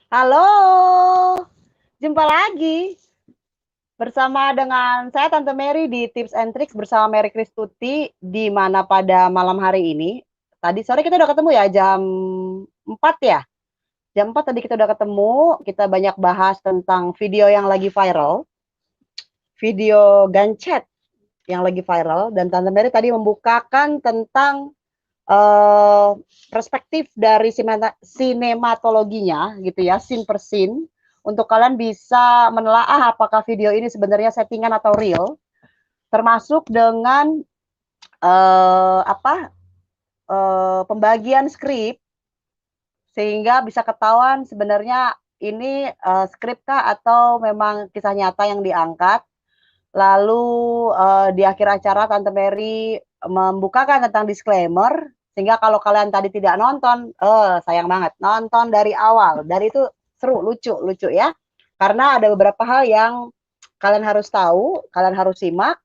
Halo, jumpa lagi bersama dengan saya Tante Mary di Tips and Tricks bersama Mary Kristuti di mana pada malam hari ini. Tadi sore kita udah ketemu ya jam 4 ya. Jam 4 tadi kita udah ketemu, kita banyak bahas tentang video yang lagi viral, video gancet yang lagi viral dan Tante Mary tadi membukakan tentang eh, perspektif dari sinematologinya gitu ya, scene per scene untuk kalian bisa menelaah apakah video ini sebenarnya settingan atau real, termasuk dengan pembagian skrip sehingga bisa ketahuan sebenarnya ini skrip kah atau memang kisah nyata yang diangkat. Lalu di akhir acara Tante Mary membukakan tentang disclaimer sehingga kalau kalian tadi tidak nonton, sayang banget nonton dari awal. Dari itu seru, lucu ya. Karena ada beberapa hal yang kalian harus tahu, kalian harus simak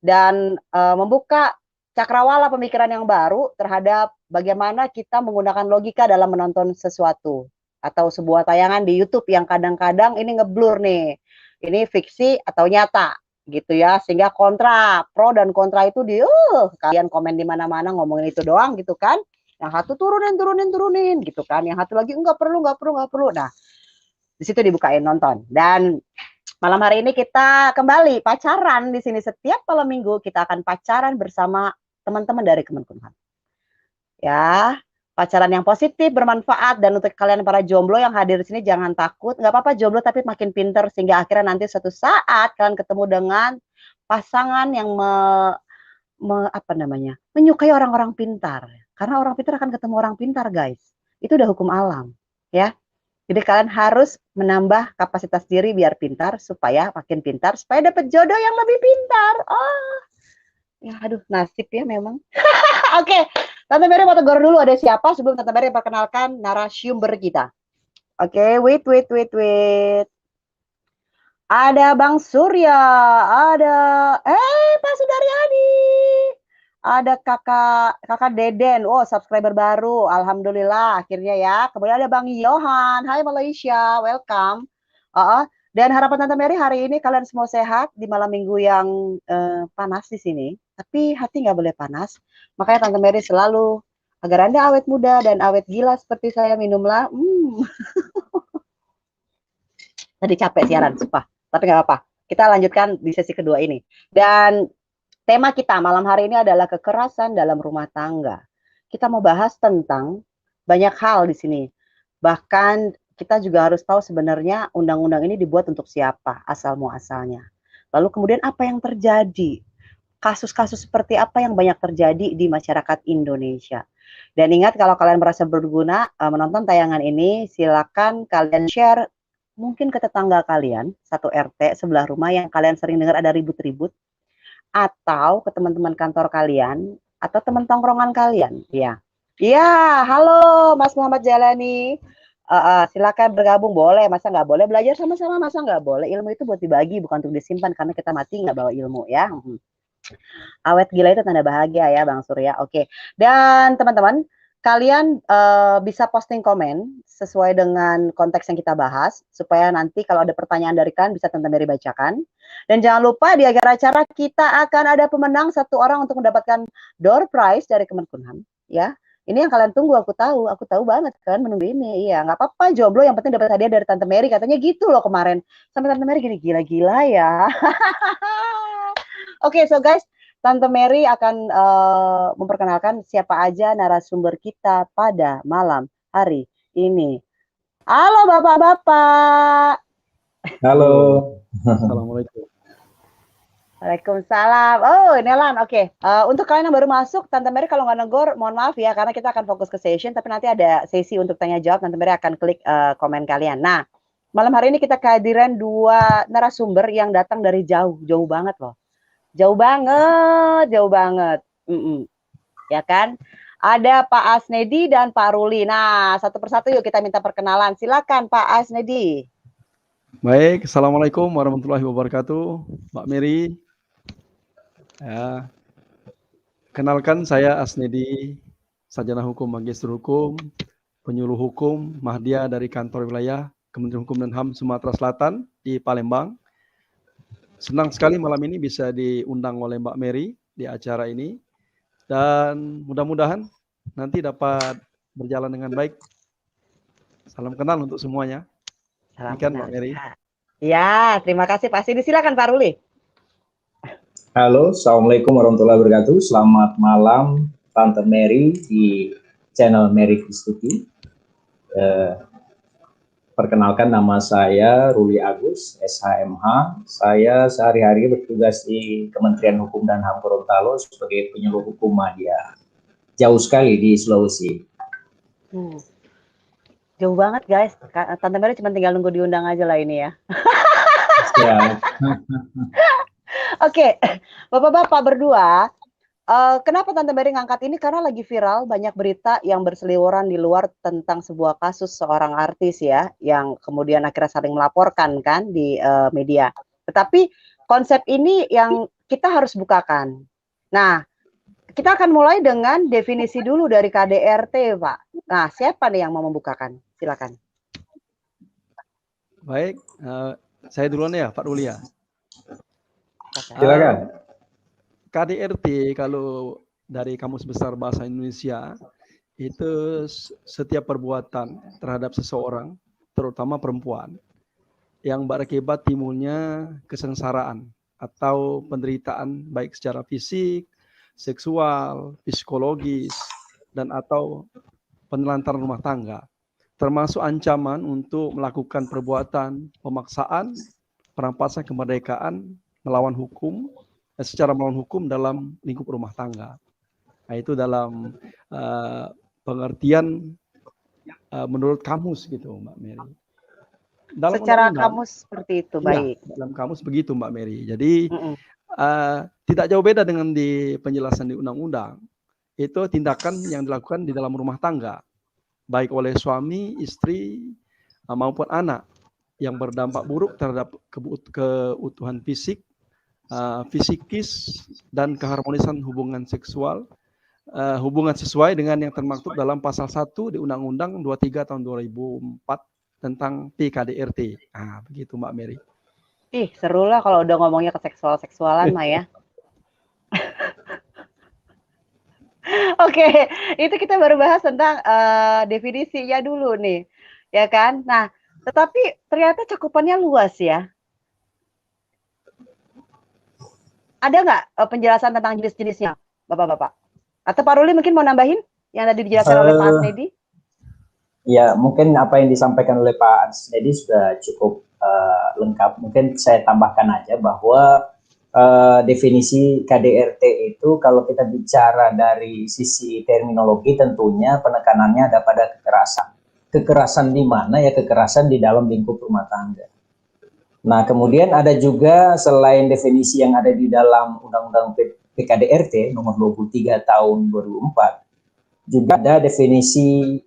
dan membuka cakrawala pemikiran yang baru terhadap bagaimana kita menggunakan logika dalam menonton sesuatu atau sebuah tayangan di YouTube yang kadang-kadang ini ngeblur nih. Ini fiksi atau nyata gitu ya, sehingga kontra, pro dan kontra itu kalian komen di mana-mana ngomongin itu doang gitu kan. Yang satu turunin gitu kan, yang satu lagi enggak perlu. Nah, di situ dibukain nonton. Dan malam hari ini kita kembali pacaran di sini. Setiap malam minggu kita akan pacaran bersama teman-teman dari Kemenkumham. Ya, pacaran yang positif, bermanfaat, dan untuk kalian para jomblo yang hadir di sini jangan takut, nggak apa-apa jomblo tapi makin pinter sehingga akhirnya nanti suatu saat kalian ketemu dengan pasangan yang apa namanya menyukai orang-orang pintar. Karena orang pintar akan ketemu orang pintar, guys. Itu udah hukum alam, ya. Jadi kalian harus menambah kapasitas diri biar pintar supaya makin pintar supaya dapat jodoh yang lebih pintar. Oh, ya aduh nasib ya memang. Oke, okay. Tante Mary mau tegur dulu ada siapa sebelum Tante Mary perkenalkan narasumber kita. Oke, okay, wait. Ada Bang Surya, ada Pak Sudaryadi, ada kakak Deden, oh subscriber baru, alhamdulillah akhirnya ya. Kemudian ada Bang Yohan, Hai Malaysia, welcome. Dan harapan Tante Mary hari ini kalian semua sehat di malam minggu yang panas di sini. Tapi hati nggak boleh panas. Makanya Tante Mary selalu agar Anda awet muda dan awet gila seperti saya minumlah. Tadi capek siaran, sumpah. Tapi nggak apa-apa. Kita lanjutkan di sesi kedua ini. Dan tema kita malam hari ini adalah kekerasan dalam rumah tangga. Kita mau bahas tentang banyak hal di sini. Bahkan kita juga harus tahu sebenarnya undang-undang ini dibuat untuk siapa, asal muasalnya. Lalu kemudian apa yang terjadi? Kasus-kasus seperti apa yang banyak terjadi di masyarakat Indonesia. Dan ingat kalau kalian merasa berguna menonton tayangan ini, silakan kalian share mungkin ke tetangga kalian, satu RT sebelah rumah yang kalian sering dengar ada ribut-ribut, atau ke teman-teman kantor kalian, atau teman tongkrongan kalian. Ya, iya, halo Mas Muhammad Jalani. Silakan bergabung, boleh, masa nggak boleh belajar sama-sama, masa nggak boleh, ilmu itu buat dibagi, bukan untuk disimpan, karena kita mati nggak bawa ilmu ya. Awet gila itu tanda bahagia ya Bang Surya. Oke. Dan teman-teman, kalian bisa posting komen sesuai dengan konteks yang kita bahas supaya nanti kalau ada pertanyaan dari kalian bisa Tante Mary bacakan. Dan jangan lupa di akhir acara kita akan ada pemenang satu orang untuk mendapatkan door prize dari Kemenkumham ya. Ini yang kalian tunggu, aku tahu banget kan menunggu ini. Iya, nggak apa-apa jomblo, yang penting dapat hadiah dari Tante Mary, katanya gitu loh kemarin. Sampai Tante Mary gini, gila-gila ya. Oke, so guys, Tante Mary akan memperkenalkan siapa aja narasumber kita pada malam hari ini. Halo Bapak-bapak. Halo, Assalamualaikum. Waalaikumsalam. Oh, Nelan. Oke. Untuk kalian yang baru masuk, Tante Mary kalau nggak negor, mohon maaf ya, karena kita akan fokus ke session, tapi nanti ada sesi untuk tanya jawab. Tante Mary akan klik komen kalian. Nah, malam hari ini kita kehadiran dua narasumber yang datang dari jauh, jauh banget loh. Jauh banget. Ya kan? Ada Pak Asnedi dan Pak Ruli. Nah, satu persatu yuk kita minta perkenalan. Silakan Pak Asnedi. Baik, Assalamualaikum warahmatullahi wabarakatuh, Mbak Mary. Ya, kenalkan saya Asnedi, sarjana hukum, magister hukum, penyuluh hukum, Mahdia dari kantor wilayah Kementerian Hukum dan HAM Sumatera Selatan di Palembang. Senang sekali malam ini bisa diundang oleh Mbak Mary di acara ini. Dan mudah-mudahan nanti dapat berjalan dengan baik. Salam kenal untuk semuanya. Salam Demikian kenal. Mbak Mary. Ya, terima kasih Pak Sidi. Silakan Pak Ruli. Halo, Assalamualaikum warahmatullahi wabarakatuh. Selamat malam Tante Mary di channel Mary Kristuti. Perkenalkan, nama saya Ruli Agus, SHMH. Saya sehari-hari bertugas di Kementerian Hukum dan HAM Gorontalo sebagai penyuluh hukum media. Jauh sekali di Sulawesi. Jauh banget guys. Tante Mary cuma tinggal nunggu diundang aja lah ini ya. Ya. Oke, Bapak-bapak berdua, kenapa Tante Mary ngangkat ini? Karena lagi viral, banyak berita yang berseliweran di luar tentang sebuah kasus seorang artis ya, yang kemudian akhirnya saling melaporkan kan di media. Tetapi konsep ini yang kita harus bukakan. Nah, kita akan mulai dengan definisi dulu dari KDRT, Pak. Nah, siapa nih yang mau membukakan? Silakan. Baik, saya duluan ya, Pak Ruli ya. Silakan. KDRT kalau dari Kamus Besar Bahasa Indonesia itu setiap perbuatan terhadap seseorang, terutama perempuan, yang berakibat timbulnya kesengsaraan atau penderitaan baik secara fisik, seksual, psikologis, dan atau penelantaran rumah tangga, termasuk ancaman untuk melakukan perbuatan pemaksaan, perampasan kemerdekaan, melawan hukum, secara melawan hukum dalam lingkup rumah tangga. Nah, itu dalam pengertian menurut kamus gitu, Mbak Mary. Dalam secara kamus seperti itu, baik. Ya, dalam kamus begitu, Mbak Mary. Jadi tidak jauh beda dengan di penjelasan di undang-undang. Itu tindakan yang dilakukan di dalam rumah tangga, baik oleh suami, istri, maupun anak, yang berdampak buruk terhadap keutuhan fisik, fisikis, dan keharmonisan hubungan seksual, hubungan sesuai dengan yang termaktub dalam pasal 1 di Undang-Undang 23 tahun 2004 tentang PKDRT. Nah, begitu Mbak Mary. Ih, seru lah kalau udah ngomongnya ke seksual-seksualan mah ya. Oke, itu kita baru bahas tentang definisinya dulu nih, ya kan? Nah, tetapi ternyata cakupannya luas ya. Ada nggak penjelasan tentang jenis-jenisnya, Bapak-bapak? Atau Pak Ruli mungkin mau nambahin yang tadi dijelaskan oleh Pak Asnedi? Ya, mungkin apa yang disampaikan oleh Pak Asnedi sudah cukup lengkap. Mungkin saya tambahkan aja bahwa definisi KDRT itu kalau kita bicara dari sisi terminologi tentunya penekanannya ada pada kekerasan. Kekerasan di mana? Ya kekerasan di dalam lingkup rumah tangga. Nah, kemudian ada juga selain definisi yang ada di dalam Undang-Undang PKDRT nomor 23 tahun 2004, juga ada definisi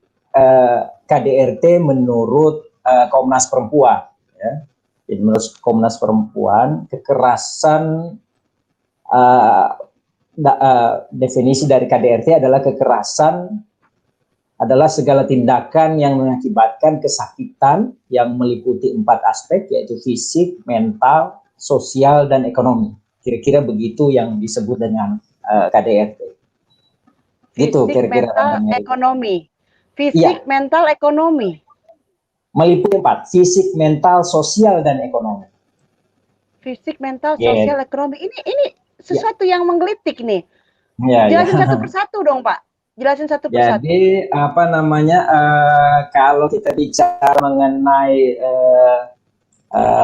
KDRT menurut Komnas Perempuan. Ya. Jadi menurut Komnas Perempuan, kekerasan, definisi dari KDRT adalah kekerasan adalah segala tindakan yang mengakibatkan kesakitan yang meliputi 4 aspek, yaitu fisik, mental, sosial, dan ekonomi. Kira-kira begitu yang disebut dengan KDRT. Gitu kira-kira. Mental, ekonomi. Fisik, ya. Mental, ekonomi. Meliputi 4, fisik, mental, sosial, dan ekonomi. Fisik, mental, sosial, ekonomi. Ini sesuatu yang menggelitik nih. Jelasin satu persatu dong, Pak. Jelasin satu persatu. Jadi apa namanya, kalau kita bicara mengenai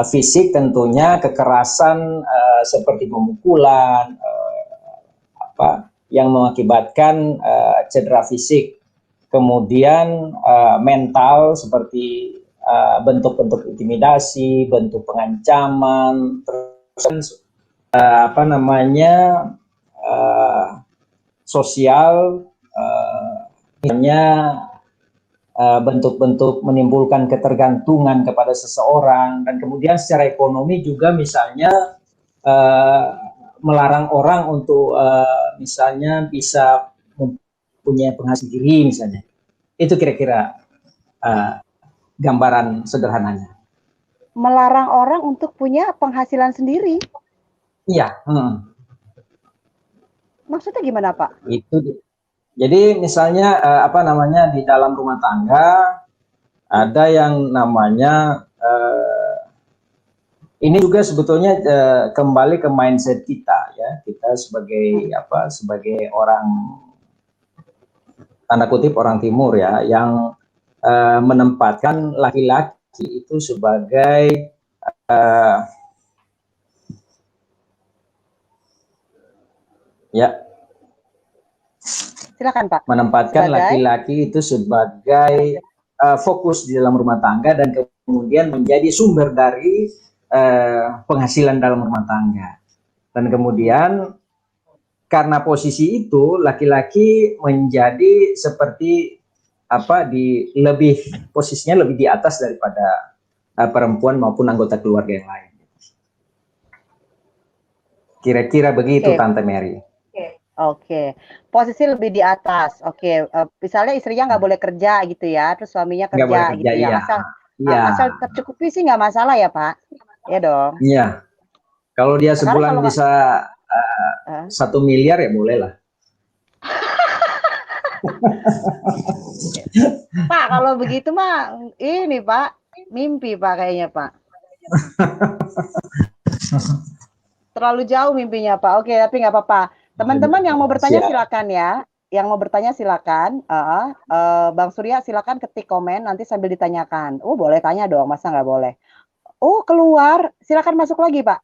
fisik, tentunya kekerasan seperti pemukulan, yang mengakibatkan cedera fisik. Kemudian mental seperti bentuk-bentuk intimidasi, bentuk pengancaman, terus sosial. Misalnya bentuk-bentuk menimbulkan ketergantungan kepada seseorang, dan kemudian secara ekonomi juga misalnya melarang orang untuk misalnya bisa mempunyai penghasilan diri misalnya. Itu kira-kira gambaran sederhananya. Melarang orang untuk punya penghasilan sendiri. Iya. Maksudnya gimana, Pak? Itu. Jadi misalnya apa namanya di dalam rumah tangga ada yang namanya ini juga sebetulnya kembali ke mindset kita ya. Kita sebagai sebagai orang tanda kutip orang timur ya yang menempatkan laki-laki itu sebagai ya Silakan, Pak. Menempatkan laki-laki itu sebagai fokus di dalam rumah tangga dan kemudian menjadi sumber dari penghasilan dalam rumah tangga. Dan kemudian karena posisi itu laki-laki menjadi seperti posisinya lebih di atas daripada perempuan maupun anggota keluarga yang lain. Kira-kira begitu, Tante Mary. Oke, posisi lebih di atas. Oke, misalnya istrinya nggak boleh kerja gitu ya, terus suaminya kerja gitu ya. Asal tercukupi sih nggak masalah ya, Pak. Ya dong. Iya. Kalau dia sebulan bisa 1 miliar ya boleh lah. Pak, kalau begitu mah ini Pak, mimpi Pak kayaknya Pak. Terlalu jauh mimpinya Pak. Oke, tapi nggak apa-apa. Teman-teman yang mau bertanya silakan ya. Yang mau bertanya silakan. Bang Surya silakan ketik komen nanti sambil ditanyakan. Oh boleh tanya dong, masa nggak boleh? Oh keluar, silakan masuk lagi Pak.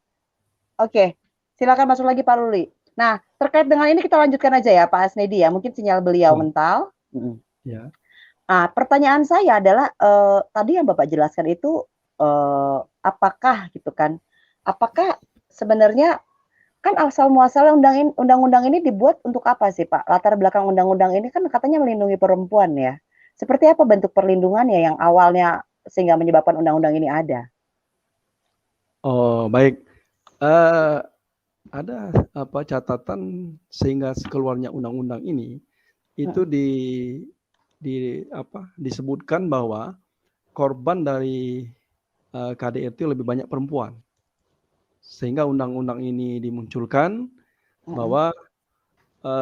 Oke, silakan masuk lagi Pak Ruli. Nah terkait dengan ini kita lanjutkan aja ya Pak Asnedi ya. Mungkin sinyal beliau mental. Ya. Nah pertanyaan saya adalah tadi yang Bapak jelaskan itu apakah gitu kan? Apakah sebenarnya kan asal muasal undang-undang ini dibuat untuk apa sih Pak? Latar belakang undang-undang ini kan katanya melindungi perempuan ya. Seperti apa bentuk perlindungannya yang awalnya sehingga menyebabkan undang-undang ini ada? Oh baik, ada catatan sehingga keluarnya undang-undang ini itu disebutkan bahwa korban dari KDRT lebih banyak perempuan. Sehingga undang-undang ini dimunculkan bahwa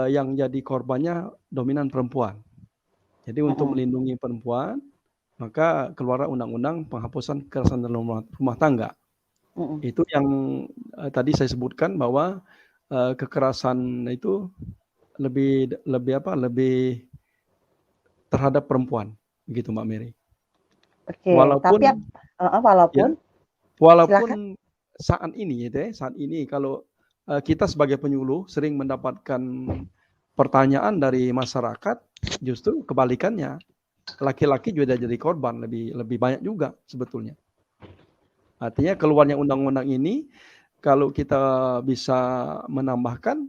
yang jadi korbannya dominan perempuan. Jadi untuk melindungi perempuan, maka keluar undang-undang penghapusan kekerasan dalam rumah tangga. Itu yang tadi saya sebutkan bahwa kekerasan itu lebih terhadap perempuan, begitu Mbak Mary. Oke, walaupun saat ini kalau kita sebagai penyuluh sering mendapatkan pertanyaan dari masyarakat, justru kebalikannya, laki-laki juga jadi korban lebih banyak juga sebetulnya. Artinya keluarnya undang-undang ini kalau kita bisa menambahkan,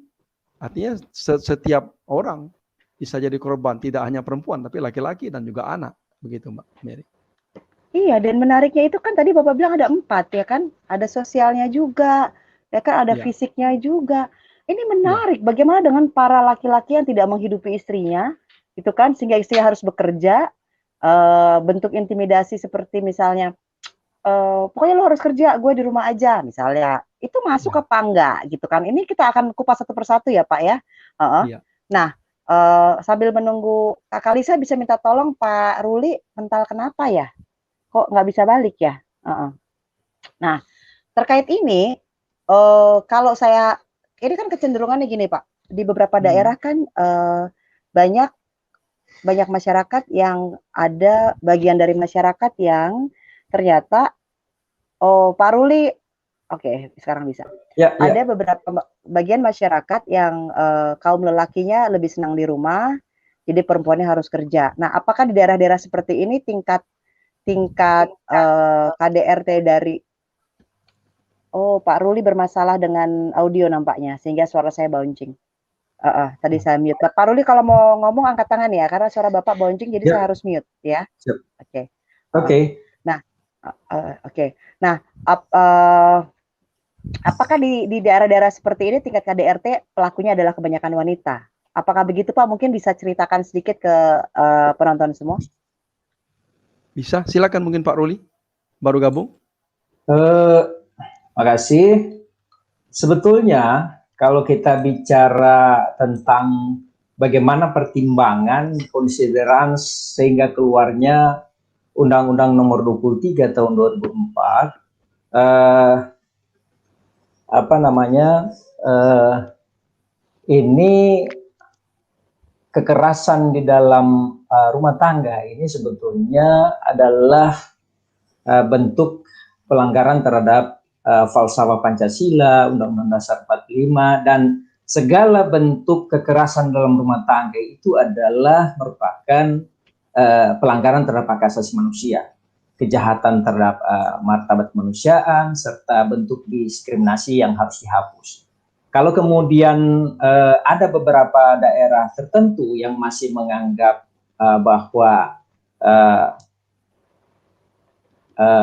artinya setiap orang bisa jadi korban, tidak hanya perempuan tapi laki-laki dan juga anak, begitu Mbak Mary. Iya, dan menariknya itu kan tadi Bapak bilang ada 4 ya kan, ada sosialnya juga, ya kan ada fisiknya juga. Ini menarik, bagaimana dengan para laki-laki yang tidak menghidupi istrinya, gitu kan, sehingga istrinya harus bekerja, bentuk intimidasi seperti misalnya, pokoknya lo harus kerja, gue di rumah aja, misalnya, itu masuk apa enggak, gitu kan. Ini kita akan kupas satu persatu ya Pak ya. Nah, sambil menunggu Kak Kalisa bisa minta tolong Pak Ruli, mental kenapa ya? Kok nggak bisa balik ya? Nah, terkait ini, kalau saya, ini kan kecenderungannya gini Pak, di beberapa daerah kan banyak masyarakat yang ada bagian dari masyarakat yang ternyata, Pak Ruli, oke sekarang bisa. Ada beberapa bagian masyarakat yang kaum lelakinya lebih senang di rumah, jadi perempuannya harus kerja. Nah, apakah di daerah-daerah seperti ini tingkat KDRT dari Pak Ruli bermasalah dengan audio nampaknya sehingga suara saya bouncing. Tadi saya mute. Pak Ruli kalau mau ngomong angkat tangan ya karena suara Bapak bouncing jadi saya harus mute ya. Oke. Nah, Nah, apakah di daerah-daerah seperti ini tingkat KDRT pelakunya adalah kebanyakan wanita? Apakah begitu Pak? Mungkin bisa ceritakan sedikit ke penonton semua. Bisa, silakan mungkin Pak Ruli, baru gabung. Makasih. Sebetulnya kalau kita bicara tentang bagaimana pertimbangan, konsideran sehingga keluarnya Undang-Undang Nomor 23 tahun 2004, ini kekerasan di dalam rumah tangga ini sebetulnya adalah bentuk pelanggaran terhadap falsafah Pancasila, Undang-Undang Dasar 45, dan segala bentuk kekerasan dalam rumah tangga itu adalah merupakan pelanggaran terhadap hak asasi manusia, kejahatan terhadap martabat kemanusiaan, serta bentuk diskriminasi yang harus dihapus. Kalau kemudian ada beberapa daerah tertentu yang masih menganggap bahwa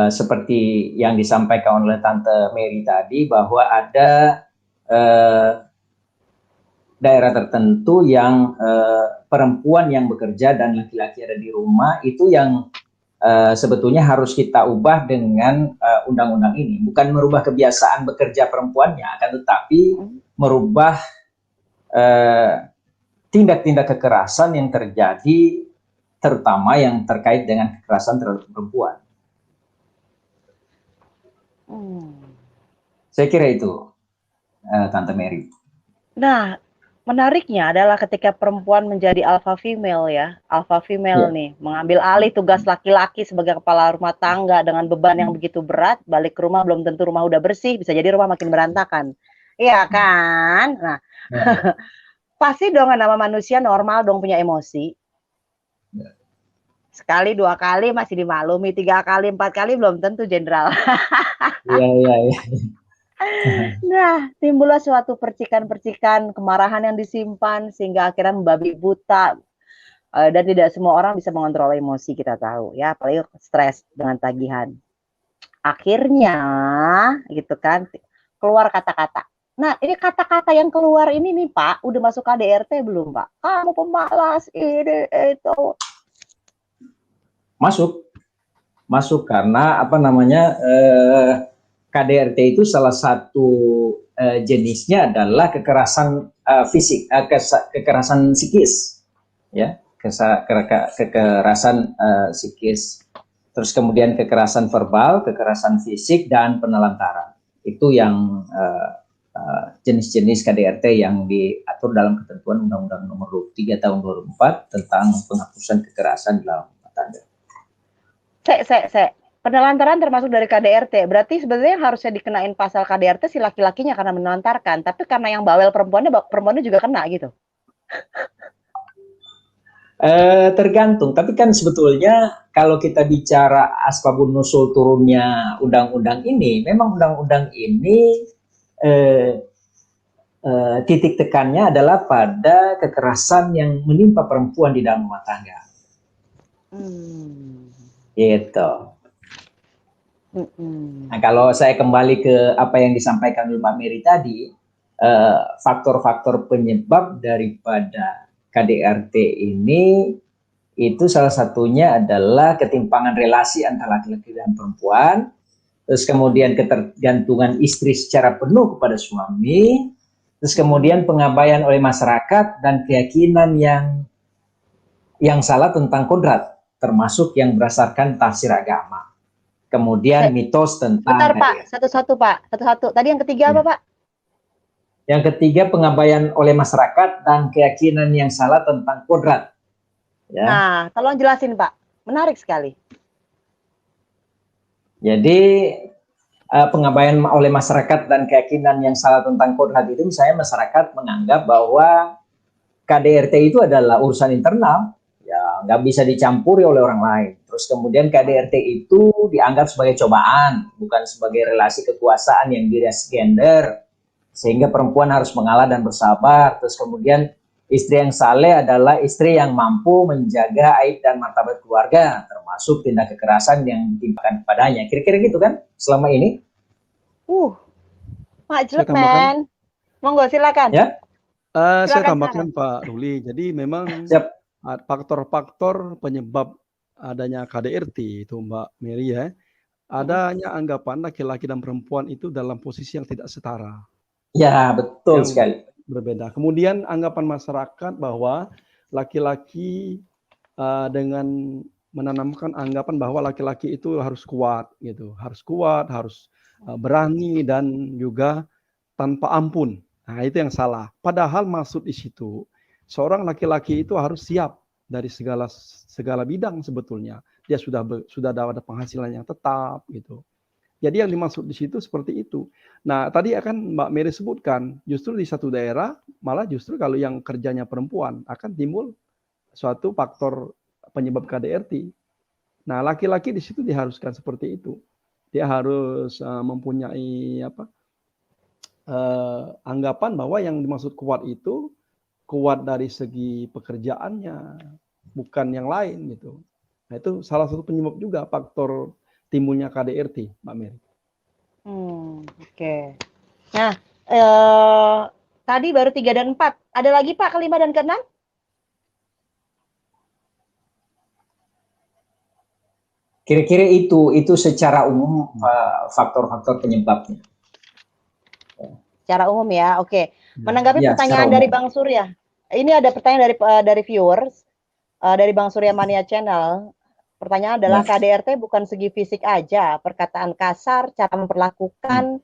seperti yang disampaikan oleh Tante Mary tadi, bahwa ada daerah tertentu yang perempuan yang bekerja dan laki-laki ada di rumah, itu yang sebetulnya harus kita ubah dengan undang-undang ini. Bukan merubah kebiasaan bekerja perempuannya, akan tetapi merubah tindak-tindak kekerasan yang terjadi, terutama yang terkait dengan kekerasan terhadap perempuan. Saya kira itu, Tante Mary. Nah, menariknya adalah ketika perempuan menjadi alpha female ya, alpha female nih, mengambil alih tugas laki-laki sebagai kepala rumah tangga dengan beban yang begitu berat, balik ke rumah belum tentu rumah udah bersih, bisa jadi rumah makin berantakan. Iya kan? Nah, pasti dong nama manusia normal dong punya emosi. Sekali, dua kali masih dimaklumi, 3 kali, 4 kali belum tentu jenderal. Iya. Nah, timbullah suatu percikan-percikan kemarahan yang disimpan sehingga akhirnya membabi buta, dan tidak semua orang bisa mengontrol emosi, kita tahu ya, apalagi stres dengan tagihan. Akhirnya gitu kan, keluar kata-kata. Nah, ini kata-kata yang keluar ini nih Pak, udah masuk KDRT belum Pak? Kamu pemalas, ini itu. Masuk karena KDRT itu salah satu jenisnya adalah kekerasan fisik, kekerasan psikis, ya, kekerasan psikis. Terus kemudian kekerasan verbal, kekerasan fisik, dan penelantaran. Itu yang jenis-jenis KDRT yang diatur dalam ketentuan Undang-Undang Nomor 23 tahun 2004 tentang penghapusan kekerasan dalam rumah tangga. Penelantaran termasuk dari KDRT. Berarti sebenarnya harusnya dikenain pasal KDRT si laki-lakinya karena menelantarkan, tapi karena yang bawel perempuannya juga kena gitu. Tergantung, tapi kan sebetulnya kalau kita bicara asbabun nusul turunnya undang-undang ini, memang undang-undang ini titik tekannya adalah pada kekerasan yang menimpa perempuan di dalam rumah tangga. Gitu. Nah, kalau saya kembali ke apa yang disampaikan oleh Mbak Mary tadi, faktor-faktor penyebab daripada KDRT ini itu salah satunya adalah ketimpangan relasi antara laki-laki dan perempuan, terus kemudian ketergantungan istri secara penuh kepada suami, terus kemudian pengabaian oleh masyarakat dan keyakinan yang salah tentang kodrat, termasuk yang berdasarkan tafsir agama. Kemudian mitos tentang... Bentar Pak, satu-satu Pak, satu-satu. Tadi yang ketiga apa Pak? Yang ketiga pengabaian oleh masyarakat dan keyakinan yang salah tentang kodrat. Ya. Nah, tolong jelasin Pak, menarik sekali. Jadi pengabaian oleh masyarakat dan keyakinan yang salah tentang kodrat itu, misalnya masyarakat menganggap bahwa KDRT itu adalah urusan internal, ya nggak bisa dicampuri oleh orang lain. Terus kemudian KDRT itu dianggap sebagai cobaan, bukan sebagai relasi kekuasaan yang bias gender, sehingga perempuan harus mengalah dan bersabar. Terus kemudian istri yang saleh adalah istri yang mampu menjaga aib dan martabat keluarga, termasuk tindak kekerasan yang ditimpakan kepadanya. Kira-kira gitu kan selama ini? Majlek men. Monggo silakan. Ya. Saya tambahkan Pak Ruli. Jadi memang faktor-faktor penyebab adanya KDRT itu Mbak Mary ya, adanya anggapan laki-laki dan perempuan itu dalam posisi yang tidak setara. Ya, betul Yang sekali. berbeda. Kemudian anggapan masyarakat bahwa laki-laki dengan menanamkan anggapan bahwa laki-laki itu harus kuat gitu, harus berani dan juga tanpa ampun. Nah, itu yang salah. Padahal maksud di situ seorang laki-laki itu harus siap dari segala bidang sebetulnya. Dia sudah ada penghasilan yang tetap gitu. Jadi yang dimaksud di situ seperti itu. Nah, tadi akan Mbak Mary sebutkan, justru di satu daerah malah justru kalau yang kerjanya perempuan akan timbul suatu faktor penyebab KDRT. Nah, laki-laki di situ diharuskan seperti itu. Dia harus mempunyai anggapan bahwa yang dimaksud kuat itu kuat dari segi pekerjaannya, bukan yang lain gitu. Nah, itu salah satu penyebab juga faktor timbulnya KDRT, Mbak Mary. Oke. Nah, tadi baru 3 dan 4. Ada lagi Pak kelima dan keenam? Kira-kira itu secara umum faktor-faktor penyebabnya. Secara umum ya, oke. Menanggapi Ya, pertanyaan dari Bang Surya. Ini ada pertanyaan dari viewers, dari Bang Surya Mania Channel. Pertanyaan adalah KDRT bukan segi fisik aja, perkataan kasar, cara memperlakukan.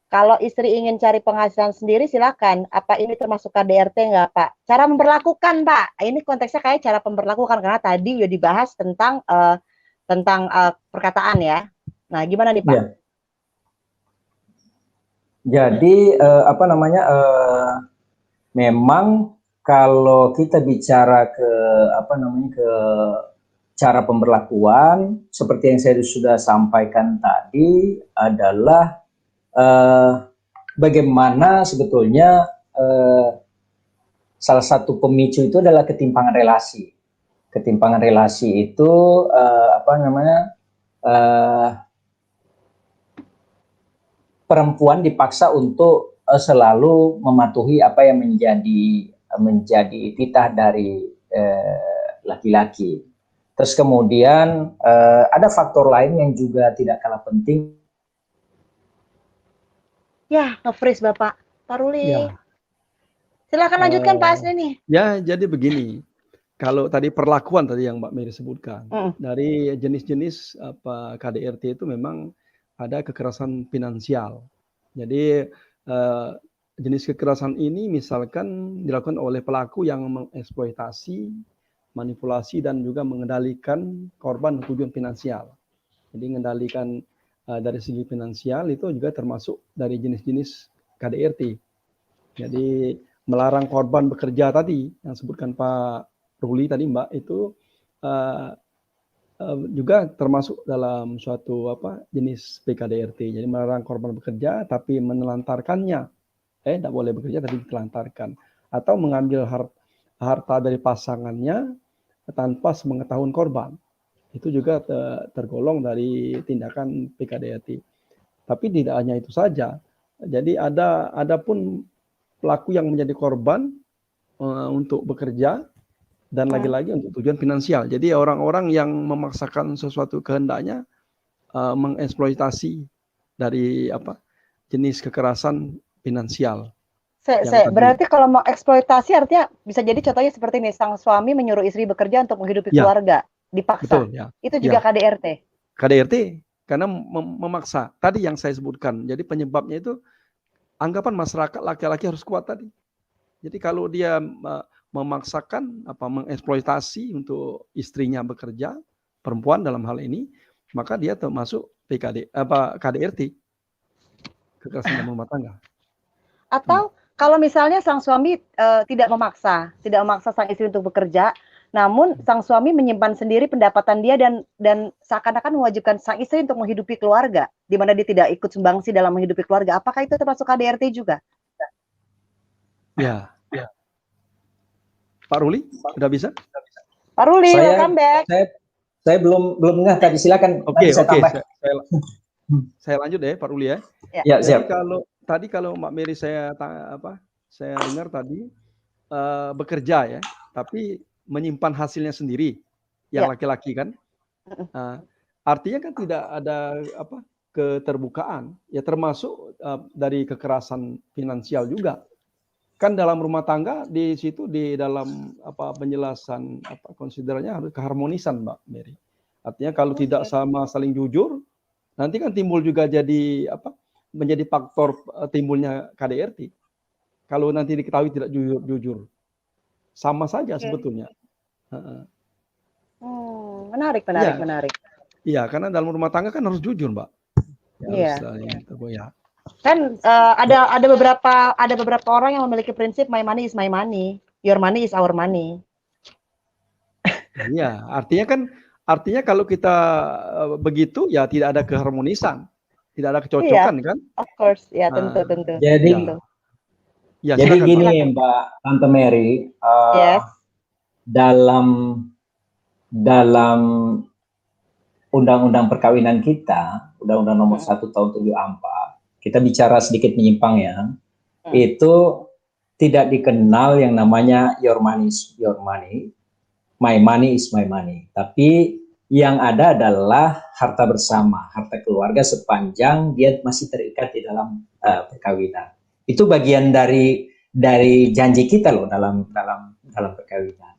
Kalau istri ingin cari penghasilan sendiri silakan. Apa ini termasuk KDRT nggak Pak? Cara memperlakukan Pak. Ini konteksnya kayak cara memperlakukan karena tadi udah dibahas tentang perkataan ya. Nah, gimana nih Pak? Ya. Jadi memang kalau kita bicara ke cara pemberlakuan seperti yang saya sudah sampaikan tadi adalah bagaimana sebetulnya salah satu pemicu itu adalah ketimpangan relasi. Ketimpangan relasi itu perempuan dipaksa untuk selalu mematuhi apa yang menjadi titah dari laki-laki. Terus kemudian ada faktor lain yang juga tidak kalah penting. Ya, nge-freeze Bapak. Pak Ruli. Ya. Silakan lanjutkan Pak Asni nih. Ya, jadi begini. Kalau tadi perlakuan tadi yang Mbak Mary sebutkan, dari jenis-jenis KDRT itu memang ada kekerasan finansial. Jadi jenis kekerasan ini misalkan dilakukan oleh pelaku yang mengeksploitasi, manipulasi dan juga mengendalikan korban tujuan finansial. Jadi mengendalikan dari segi finansial itu juga termasuk dari jenis-jenis KDRT. Jadi melarang korban bekerja tadi yang sebutkan Pak Ruli tadi Mbak itu juga termasuk dalam suatu jenis PKDRT. Jadi melarang korban bekerja tapi menelantarkannya. Tidak boleh bekerja tapi ditelantarkan. Atau mengambil harta dari pasangannya tanpa sepengetahuan korban. Itu juga tergolong dari tindakan PKDRT. Tapi tidak hanya itu saja. Jadi ada pun pelaku yang menjadi korban untuk bekerja dan lagi-lagi untuk tujuan finansial. Jadi orang-orang yang memaksakan sesuatu kehendaknya mengeksploitasi dari jenis kekerasan finansial. Berarti kalau mau eksploitasi artinya bisa jadi contohnya seperti ini, sang suami menyuruh istri bekerja untuk menghidupi keluarga, dipaksa. Betul, ya. Itu juga KDRT. KDRT karena memaksa. Tadi yang saya sebutkan. Jadi penyebabnya itu anggapan masyarakat laki-laki harus kuat tadi. Jadi kalau dia memaksakan mengeksploitasi untuk istrinya bekerja, perempuan dalam hal ini, maka dia termasuk KDRT, kekerasan dalam rumah tangga. Atau kalau misalnya sang suami tidak memaksa sang istri untuk bekerja, namun sang suami menyimpan sendiri pendapatan dia dan seakan-akan mewajibkan sang istri untuk menghidupi keluarga, di mana dia tidak ikut sumbangsi dalam menghidupi keluarga. Apakah itu termasuk KDRT juga? Ya. Pak Ruli, sudah bisa? Pak Ruli, welcome back. Saya belum ngeh tadi, silakan. Oke. Saya lanjut deh, Pak Ruli ya. Ya, siap. Kalau Mbak Mary saya dengar tadi bekerja ya, tapi menyimpan hasilnya sendiri yang laki-laki kan. Artinya kan tidak ada keterbukaan, ya termasuk dari kekerasan finansial juga. Kan dalam rumah tangga di situ di dalam penjelasan konsiderannya harus keharmonisan, Mbak Mary. Artinya kalau tidak sama saling jujur, nanti kan timbul juga jadi menjadi faktor timbulnya KDRT. Kalau nanti diketahui tidak jujur, sama saja sebetulnya. Menarik. Iya, karena dalam rumah tangga kan harus jujur, Mbak. Iya. Ya. Kan ada beberapa orang yang memiliki prinsip my money is my money, your money is our money. Iya, artinya kalau kita begitu ya tidak ada keharmonisan, tidak ada kecocokan, kan? Of course, ya tentu. Jadi, ya, jadi silakan, gini Mbak Tante Mary, dalam undang-undang perkawinan kita, Undang-Undang Nomor 1 Tahun 74, kita bicara sedikit menyimpang ya, itu tidak dikenal yang namanya your money is your money, my money is my money. Tapi yang ada adalah harta bersama, harta keluarga sepanjang dia masih terikat di dalam perkawinan. Itu bagian dari janji kita loh dalam perkawinan.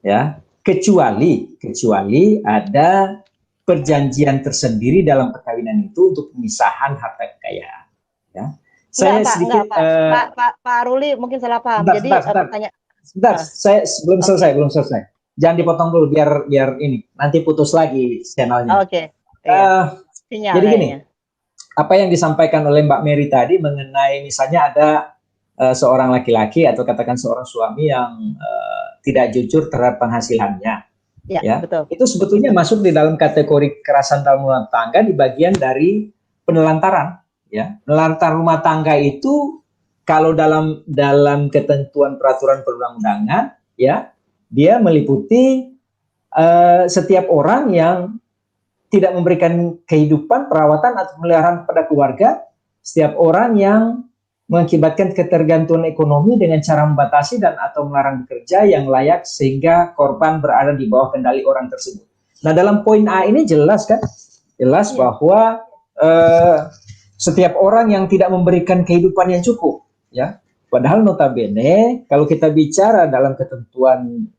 Ya, kecuali ada perjanjian tersendiri dalam perkawinan itu untuk pemisahan harta kekayaan. Ya. Saya sedikit Pak Ruli mungkin salah paham. Sebentar, saya belum selesai. Jangan dipotong dulu biar ini nanti putus lagi channelnya. Oke. Jadi gini, apa yang disampaikan oleh Mbak Mary tadi mengenai misalnya ada seorang laki-laki atau katakan seorang suami yang tidak jujur terhadap penghasilannya. Ya, betul. Itu sebetulnya masuk di dalam kategori kekerasan dalam rumah tangga di bagian dari penelantaran. Ya, penelantaran rumah tangga itu kalau dalam ketentuan peraturan perundang-undangan, ya, dia meliputi setiap orang yang tidak memberikan kehidupan, perawatan atau pemeliharaan pada keluarga, setiap orang yang mengakibatkan ketergantungan ekonomi dengan cara membatasi dan atau melarang bekerja yang layak sehingga korban berada di bawah kendali orang tersebut. Nah, dalam poin A ini jelas kan? Jelas bahwa setiap orang yang tidak memberikan kehidupan yang cukup, ya. Padahal notabene kalau kita bicara dalam ketentuan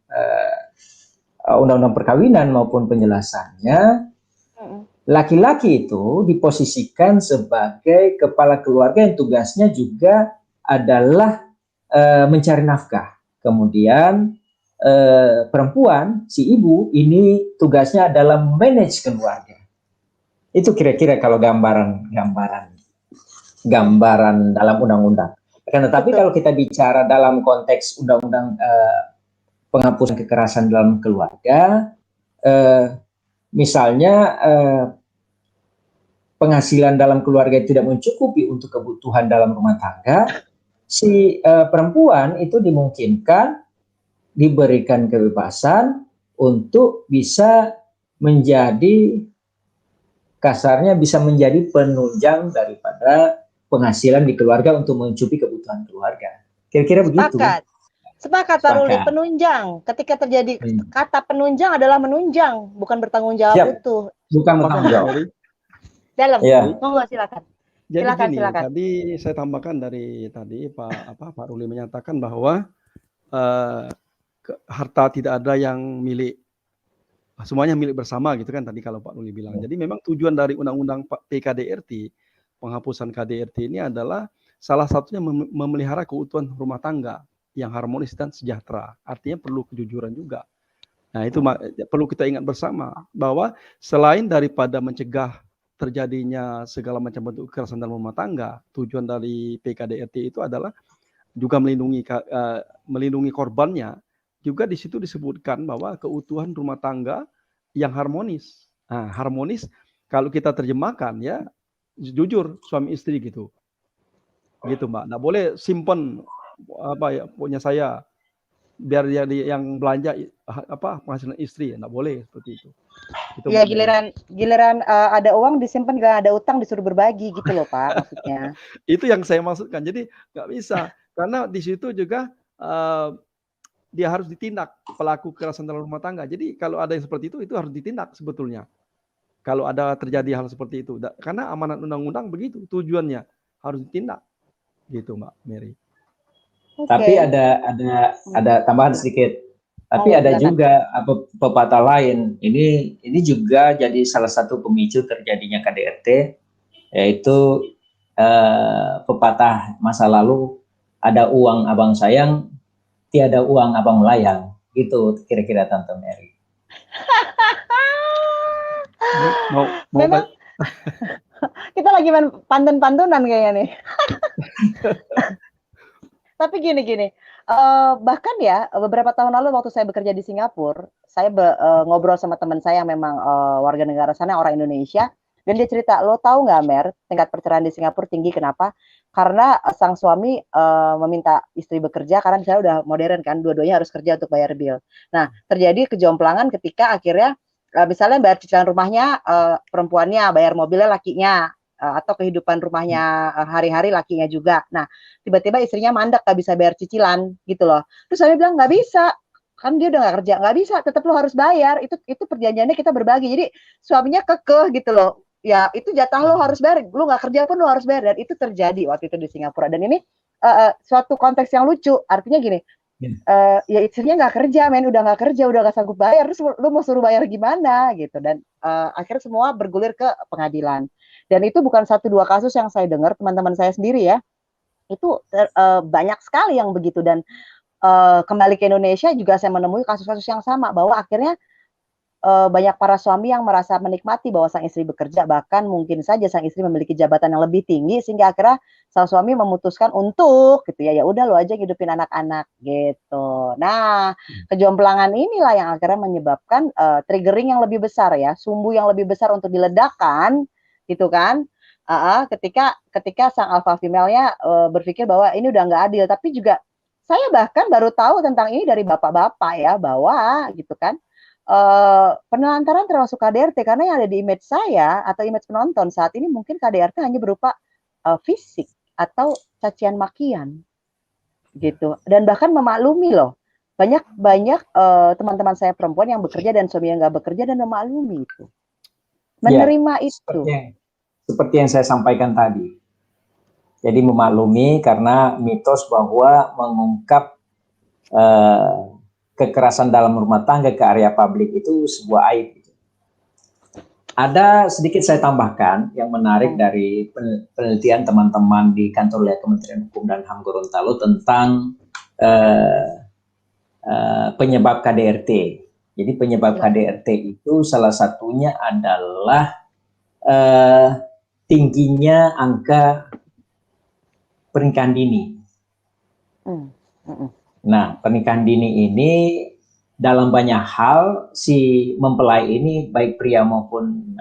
undang-undang perkawinan maupun penjelasannya, laki-laki itu diposisikan sebagai kepala keluarga yang tugasnya juga adalah mencari nafkah. Kemudian perempuan, si ibu ini tugasnya adalah manage keluarga. Itu kira-kira kalau gambaran dalam undang-undang. Tetapi kalau kita bicara dalam konteks undang-undang penghapusan kekerasan dalam keluarga, misalnya penghasilan dalam keluarga tidak mencukupi untuk kebutuhan dalam rumah tangga, si perempuan itu dimungkinkan diberikan kebebasan untuk bisa menjadi, kasarnya bisa menjadi penunjang daripada penghasilan di keluarga untuk mencukupi kebutuhan keluarga. Kira-kira begitu. Sepakat Pak Ruli, penunjang. Ketika terjadi kata penunjang adalah menunjang, bukan bertanggung jawab utuh. Bukan bertanggung jawab. Dalam, monggo silakan. Jadi silakan. Tadi saya tambahkan dari tadi Pak Ruli menyatakan bahwa harta tidak ada yang milik, semuanya milik bersama gitu kan tadi kalau Pak Ruli bilang. Jadi memang tujuan dari undang-undang PKDRT, penghapusan KDRT ini adalah salah satunya memelihara keutuhan rumah tangga yang harmonis dan sejahtera. Artinya perlu kejujuran juga. Nah, itu perlu kita ingat bersama bahwa selain daripada mencegah terjadinya segala macam bentuk kekerasan dalam rumah tangga, tujuan dari PKDRT itu adalah juga melindungi korbannya. Juga di situ disebutkan bahwa keutuhan rumah tangga yang harmonis. Nah, harmonis kalau kita terjemahkan ya jujur suami istri gitu. Gitu, Mbak. Nggak boleh simpen punya saya biar dia yang belanja penghasilan istri, nggak boleh seperti itu. Ya giliran ada uang disimpan, gak ada utang disuruh berbagi gitu loh Pak maksudnya. Itu yang saya maksudkan. Jadi nggak bisa karena di situ juga dia harus ditindak pelaku kekerasan dalam rumah tangga. Jadi kalau ada yang seperti itu harus ditindak sebetulnya. Kalau ada terjadi hal seperti itu, karena amanat undang-undang begitu tujuannya, harus ditindak, gitu Mbak Mary. Tapi ada tambahan sedikit. Tapi ada juga pepatah lain. Ini juga jadi salah satu pemicu terjadinya KDRT, yaitu pepatah masa lalu, ada uang abang sayang, tiada uang abang melayang. Gitu kira-kira Tante Mary. Memang kita lagi main pantun-pantunan kayaknya nih. Tapi gini, bahkan ya beberapa tahun lalu waktu saya bekerja di Singapura, saya ngobrol sama teman saya yang memang warga negara sana, orang Indonesia, dan dia cerita, lo tahu nggak Mer, tingkat perceraian di Singapura tinggi, kenapa? Karena sang suami meminta istri bekerja, karena di sana udah modern kan, dua-duanya harus kerja untuk bayar bill. Nah, terjadi kejomplangan ketika akhirnya misalnya bayar cicilan rumahnya perempuannya, bayar mobilnya lakinya, atau kehidupan rumahnya hari-hari lakinya juga. Nah, tiba-tiba istrinya mandek gak bisa bayar cicilan gitu loh. Terus saya bilang nggak bisa, kan dia udah nggak kerja, nggak bisa, tetap lo harus bayar. Itu perjanjiannya kita berbagi. Jadi suaminya kekeh gitu loh. Ya itu jatah lo harus bayar. Lo nggak kerja pun lo harus bayar. Dan itu terjadi waktu itu di Singapura. Dan ini suatu konteks yang lucu. Artinya gini, ya istrinya nggak kerja, udah nggak kerja, udah nggak sanggup bayar, terus lu mau suruh bayar gimana gitu. Dan akhirnya semua bergulir ke pengadilan. Dan itu bukan 1-2 kasus yang saya dengar, teman-teman saya sendiri ya, itu banyak sekali yang begitu. Dan kembali ke Indonesia juga saya menemui kasus-kasus yang sama, bahwa akhirnya banyak para suami yang merasa menikmati bahwa sang istri bekerja, bahkan mungkin saja sang istri memiliki jabatan yang lebih tinggi, sehingga akhirnya sang suami memutuskan untuk gitu ya udah lo aja hidupin anak-anak gitu. Nah, kejomplangan inilah yang akhirnya menyebabkan triggering yang lebih besar ya, sumbu yang lebih besar untuk diledakkan gitu kan. Ketika sang alpha female-nya berpikir bahwa ini udah nggak adil. Tapi juga saya bahkan baru tahu tentang ini dari bapak-bapak ya, bahwa gitu kan penelantaran termasuk KDRT, karena yang ada di image saya atau image penonton saat ini mungkin KDRT hanya berupa fisik atau cacian makian gitu. Dan bahkan memaklumi loh, banyak teman-teman saya perempuan yang bekerja dan suami yang nggak bekerja dan memaklumi itu, menerima ya, itu seperti yang saya sampaikan tadi. Jadi memaklumi karena mitos bahwa mengungkap kekerasan dalam rumah tangga ke area publik itu sebuah aib. Ada sedikit saya tambahkan yang menarik dari penelitian teman-teman di kantor wilayah Kementerian Hukum dan HAM Gorontalo tentang penyebab KDRT. Jadi penyebab KDRT itu salah satunya adalah tingginya angka pernikahan dini. Nah, pernikahan dini ini dalam banyak hal si mempelai ini baik pria maupun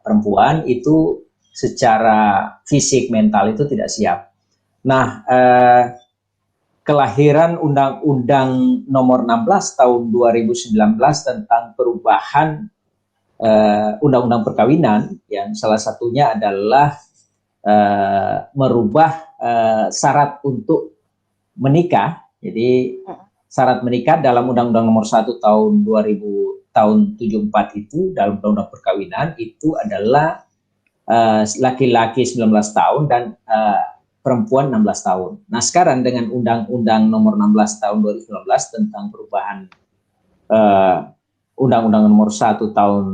perempuan itu secara fisik mental itu tidak siap. Nah, kelahiran Undang-Undang Nomor 16 Tahun 2019 tentang perubahan Undang-Undang Perkawinan yang salah satunya adalah merubah syarat untuk menikah. Jadi syarat menikah dalam Undang-Undang Nomor 1 Tahun 2000 tahun 74 itu dalam Undang-Undang Perkawinan itu adalah laki-laki 19 tahun dan perempuan 16 tahun. Nah, sekarang dengan Undang-Undang Nomor 16 Tahun 2019 tentang perubahan Undang-Undang Nomor 1 Tahun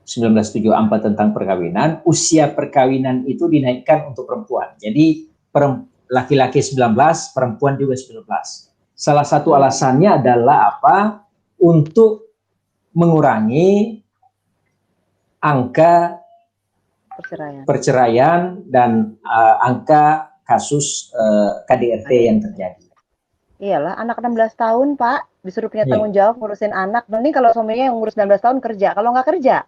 1974 tentang perkawinan, usia perkawinan itu dinaikkan untuk perempuan. Jadi laki-laki 19, perempuan juga 19. Salah satu alasannya adalah apa? Untuk mengurangi angka perceraian dan angka kasus KDRT yang terjadi. Iyalah, anak 16 tahun, Pak, disuruh punya tanggung jawab ngurusin anak. Mending kalau suaminya yang ngurus 19 tahun kerja. Kalau nggak kerja,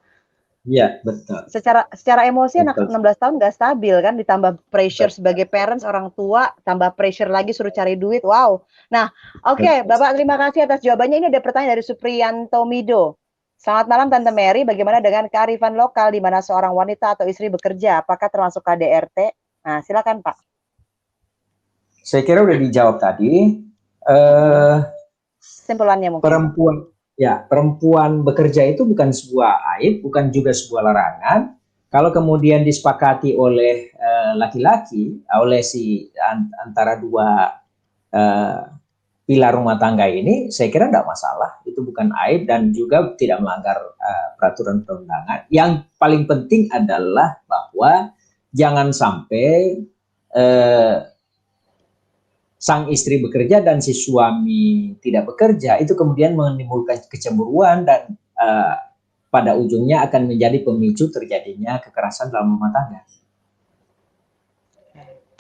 iya, betul. Secara emosi betul. Anak 16 tahun nggak stabil kan, ditambah pressure sebagai parents, orang tua, tambah pressure lagi suruh cari duit. Wow. Nah, oke, Bapak terima kasih atas jawabannya. Ini ada pertanyaan dari Supriyanto Mido. Selamat malam Tante Mary, bagaimana dengan kearifan lokal di mana seorang wanita atau istri bekerja? Apakah termasuk KDRT? Nah, silakan Pak. Saya kira udah dijawab tadi. Kesimpulannya mungkin. Perempuan bekerja itu bukan sebuah aib, bukan juga sebuah larangan. Kalau kemudian disepakati oleh laki-laki, oleh antara dua pilar rumah tangga ini, saya kira tidak masalah. Itu bukan aib dan juga tidak melanggar peraturan perundangan. Yang paling penting adalah bahwa jangan sampai sang istri bekerja dan si suami tidak bekerja, itu kemudian menimbulkan kecemburuan dan pada ujungnya akan menjadi pemicu terjadinya kekerasan dalam rumah tangga.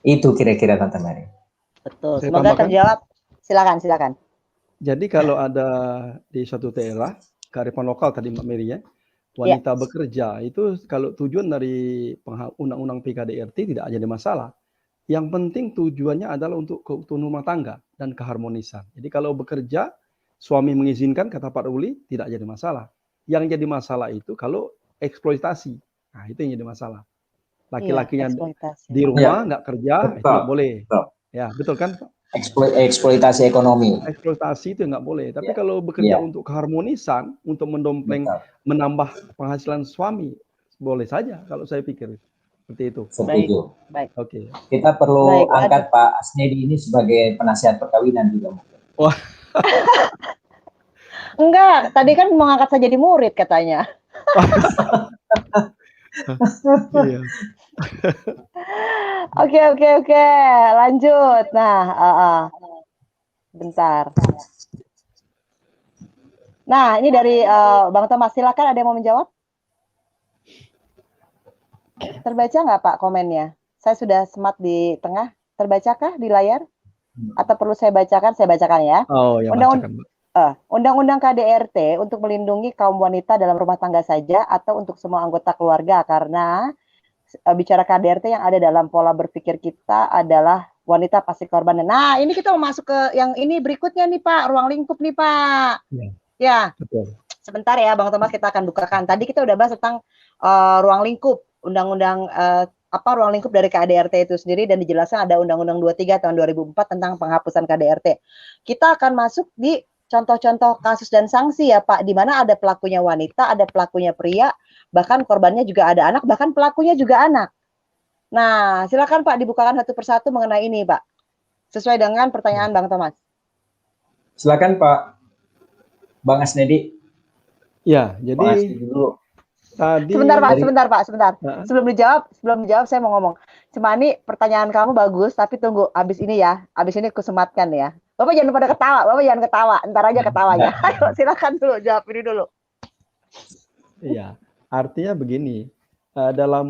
Itu kira-kira Tante Mary. Betul. Semoga terjawab. Silakan. Jadi kalau ada di suatu daerah kearifan lokal tadi Mbak Mary ya, wanita bekerja itu kalau tujuan dari undang-undang PKDRT tidak jadi masalah. Yang penting tujuannya adalah untuk keutuhan rumah tangga dan keharmonisan. Jadi kalau bekerja, suami mengizinkan, kata Pak Ruli, tidak jadi masalah. Yang jadi masalah itu kalau eksploitasi. Nah, itu yang jadi masalah. Laki-lakinya di rumah nggak kerja, itu nggak boleh. Ya, betul kan? Eksploitasi ekonomi. Eksploitasi itu nggak boleh. Tapi kalau bekerja untuk keharmonisan, untuk mendompleng, menambah penghasilan suami, boleh saja kalau saya pikir. Seperti itu. Setuju. Baik. Oke. Kita perlu angkat Pak Asnedi ini sebagai penasihat perkawinan juga. Wah. Enggak, tadi kan mau ngangkat saya jadi murid katanya. Iya. Oke, lanjut. Nah, bentar. Nah, ini dari Bang Thomas, silakan, ada yang mau menjawab? Terbaca nggak Pak komennya? Saya sudah smart di tengah. Terbacakah di layar? Atau perlu saya bacakan? Saya bacakan ya. Oh ya, bacakan. Undang-Undang KDRT untuk melindungi kaum wanita dalam rumah tangga saja atau untuk semua anggota keluarga, karena bicara KDRT yang ada dalam pola berpikir kita adalah wanita pasti korban. Nah, ini kita mau masuk ke yang ini berikutnya nih Pak, ruang lingkup nih Pak. Ya. Betul. Sebentar ya Bang Thomas, kita akan bukakan. Tadi kita udah bahas tentang ruang lingkup, undang-undang ruang lingkup dari KDRT itu sendiri, dan dijelaskan ada Undang-Undang 23 tahun 2004 tentang penghapusan KDRT. Kita akan masuk di contoh-contoh kasus dan sanksi ya Pak, di mana ada pelakunya wanita, ada pelakunya pria, bahkan korbannya juga ada anak, bahkan pelakunya juga anak. Nah, silakan Pak dibukakan satu persatu mengenai ini Pak, sesuai dengan pertanyaan Bang Thomas. Silakan Pak Bang Asnedi. Ya, jadi tadi sebentar Pak. Sebelum dijawab saya mau ngomong. Cuma ini pertanyaan kamu bagus, tapi tunggu habis ini ya. Habis ini aku sematkan ya. Bapak jangan pada ketawa. Ntar aja ketawanya. Ayo silakan dulu, jawab ini dulu. Iya, artinya begini. Dalam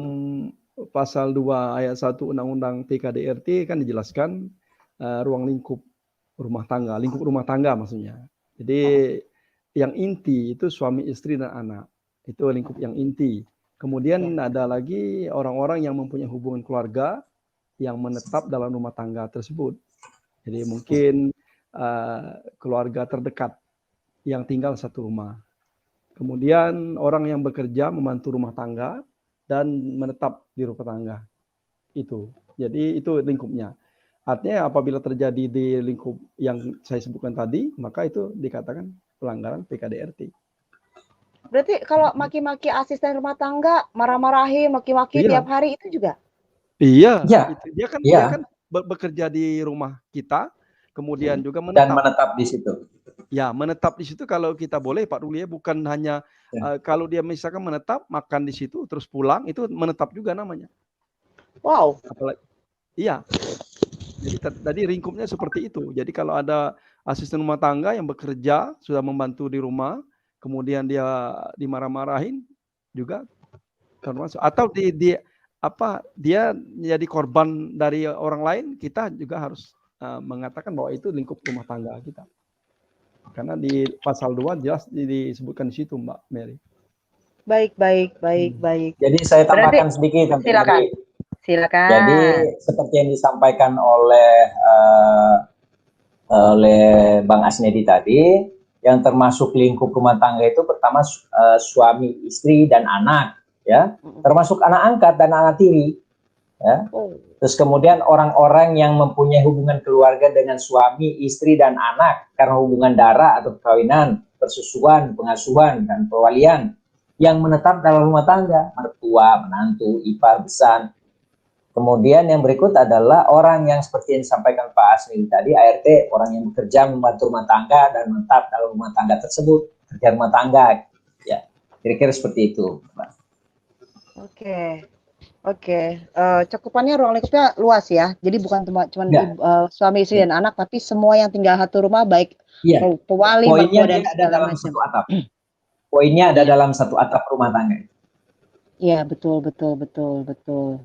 pasal 2 ayat 1 Undang-Undang PKDRT kan dijelaskan ruang lingkup rumah tangga maksudnya. Jadi yang inti itu suami, istri, dan anak. Itu lingkup yang inti. Kemudian ada lagi orang-orang yang mempunyai hubungan keluarga yang menetap dalam rumah tangga tersebut. Jadi mungkin keluarga terdekat yang tinggal satu rumah. Kemudian orang yang bekerja membantu rumah tangga dan menetap di rumah tangga. Itu. Jadi itu lingkupnya. Artinya apabila terjadi di lingkup yang saya sebutkan tadi, maka itu dikatakan pelanggaran PKDRT. Berarti kalau maki-maki asisten rumah tangga, marah-marahin, maki-maki tiap hari itu juga? Iya. Dia kan bekerja di rumah kita, kemudian juga menetap. Dan menetap di situ. Ya, menetap di situ kalau kita boleh Pak Ruli, bukan hanya kalau dia misalkan menetap, makan di situ, terus pulang, itu menetap juga namanya. Wow. Iya. Jadi tadi lingkupnya seperti itu. Jadi kalau ada asisten rumah tangga yang bekerja, sudah membantu di rumah, kemudian dia dimarah-marahin juga termasuk, atau dia jadi korban dari orang lain, kita juga harus mengatakan bahwa itu lingkup rumah tangga kita. Karena di pasal 2 jelas disebutkan di situ Mbak Mary. Baik. Jadi saya tambahkan sedikit. Silakan. Jadi seperti yang disampaikan oleh Bang Asnedi tadi, yang termasuk lingkup rumah tangga itu pertama suami, istri, dan anak, ya, termasuk anak angkat dan anak tiri, ya. Terus kemudian orang-orang yang mempunyai hubungan keluarga dengan suami, istri, dan anak karena hubungan darah atau perkawinan, persusuan, pengasuhan, dan pewalian yang menetap dalam rumah tangga, mertua, menantu, ipar, besan. Kemudian yang berikut adalah orang yang seperti yang disampaikan Pak Asmi tadi, ART, orang yang bekerja membantu rumah tangga dan menetap dalam rumah tangga tersebut, kerja rumah tangga. Ya, kira-kira seperti itu, Pak. Oke. Oke, cakupannya ruang lingkupnya luas ya. Jadi bukan cuma Ya. suami istri dan anak, tapi semua yang tinggal satu rumah, baik Iya. pewali, Poinnya mertua dan dia ada segala dalam macam. satu atap. Poinnya ada Iya. dalam satu atap rumah tangga. Iya, betul, betul, betul, betul.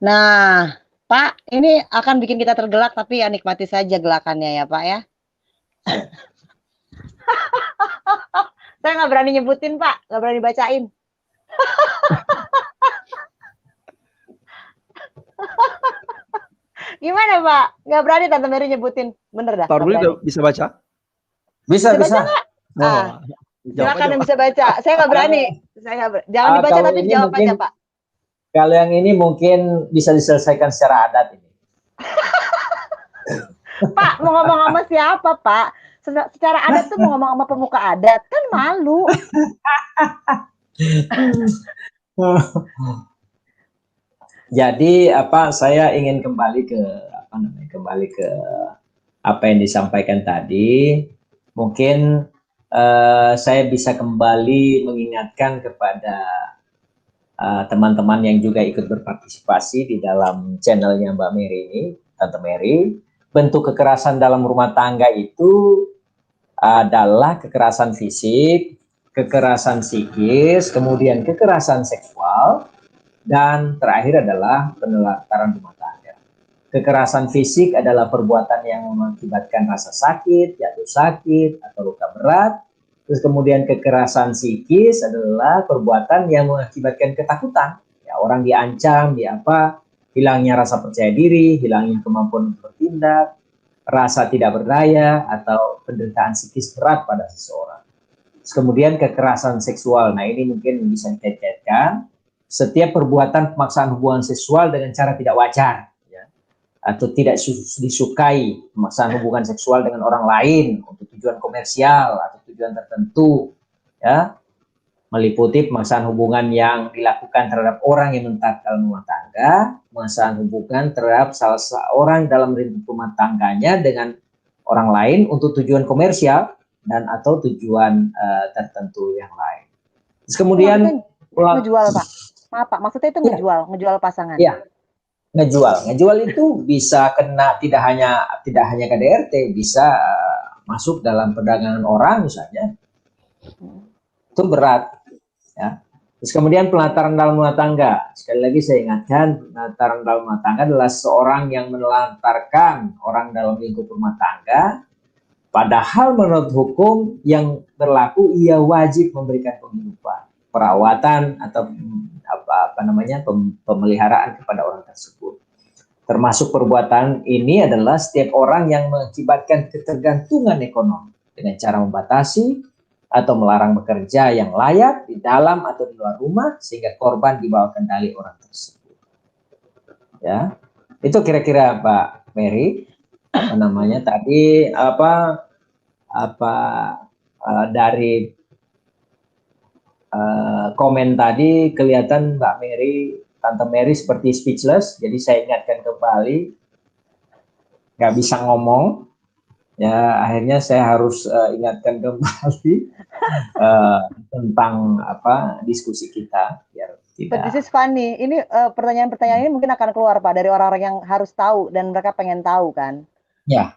Nah, Pak, ini akan bikin kita tergelak, tapi ya nikmati saja gelakannya ya, Pak ya. Saya nggak berani nyebutin, Pak, nggak berani bacain. Gimana, Pak? Nggak berani Tante Mary nyebutin, bener dah? Taruh dulu, bisa baca? Bisa. Baca nggak? Oh, silakan yang bisa baca. Saya nggak berani. Jangan dibaca, tapi jawab aja, Pak. Kalau yang ini mungkin bisa diselesaikan secara adat ini. Pak, mau ngomong sama siapa, Pak? Secara adat tuh mau ngomong sama pemuka adat, kan malu. Jadi saya ingin kembali ke apa yang disampaikan tadi. Mungkin saya bisa kembali mengingatkan kepada teman-teman yang juga ikut berpartisipasi di dalam channelnya Mbak Mary ini, Tante Mary. Bentuk kekerasan dalam rumah tangga itu adalah kekerasan fisik, kekerasan psikis, kemudian kekerasan seksual, dan terakhir adalah penelantaran rumah tangga. Kekerasan fisik adalah perbuatan yang mengakibatkan rasa sakit, jatuh sakit, atau luka berat. Terus kemudian kekerasan psikis adalah perbuatan yang mengakibatkan ketakutan. Ya, orang diancam, hilangnya rasa percaya diri, hilangnya kemampuan bertindak, rasa tidak berdaya, atau penderitaan psikis berat pada seseorang. Terus kemudian kekerasan seksual. Nah, ini mungkin bisa dikaitkan setiap perbuatan pemaksaan hubungan seksual dengan cara tidak wajar, ya, atau tidak disukai, pemaksaan hubungan seksual dengan orang lain untuk tujuan komersial atau tujuan tertentu, ya, meliputi pemaksaan hubungan yang dilakukan terhadap orang yang menetap dalam rumah tangga, pemaksaan hubungan terhadap salah seorang dalam lingkup rumah tangganya dengan orang lain untuk tujuan komersial dan atau tujuan tertentu yang lain. Terus kemudian ngejual, Pak. Maaf, Pak, maksudnya itu ngejual pasangan. Iya. Ngejual itu bisa kena tidak hanya KDRT, bisa masuk dalam perdagangan orang misalnya. Itu berat, ya. Terus kemudian penelantaran dalam rumah tangga. Sekali lagi saya ingatkan, penelantaran dalam rumah tangga adalah seorang yang menelantarkan orang dalam lingkup rumah tangga, padahal menurut hukum yang berlaku ia wajib memberikan penghidupan, perawatan atau pemeliharaan kepada orang tersebut. Termasuk perbuatan ini adalah setiap orang yang mengakibatkan ketergantungan ekonomi dengan cara membatasi atau melarang bekerja yang layak di dalam atau di luar rumah sehingga korban dibawa kendali orang tersebut. Ya, itu kira-kira Mbak Mary tadi dari komen tadi kelihatan Mbak Mary, Tante Mary seperti speechless, jadi saya ingatkan kembali, nggak bisa ngomong, ya akhirnya saya harus ingatkan kembali tentang diskusi kita biar tidak. But this is funny. Ini pertanyaan-pertanyaan ini mungkin akan keluar Pak dari orang-orang yang harus tahu dan mereka pengen tahu kan? Ya.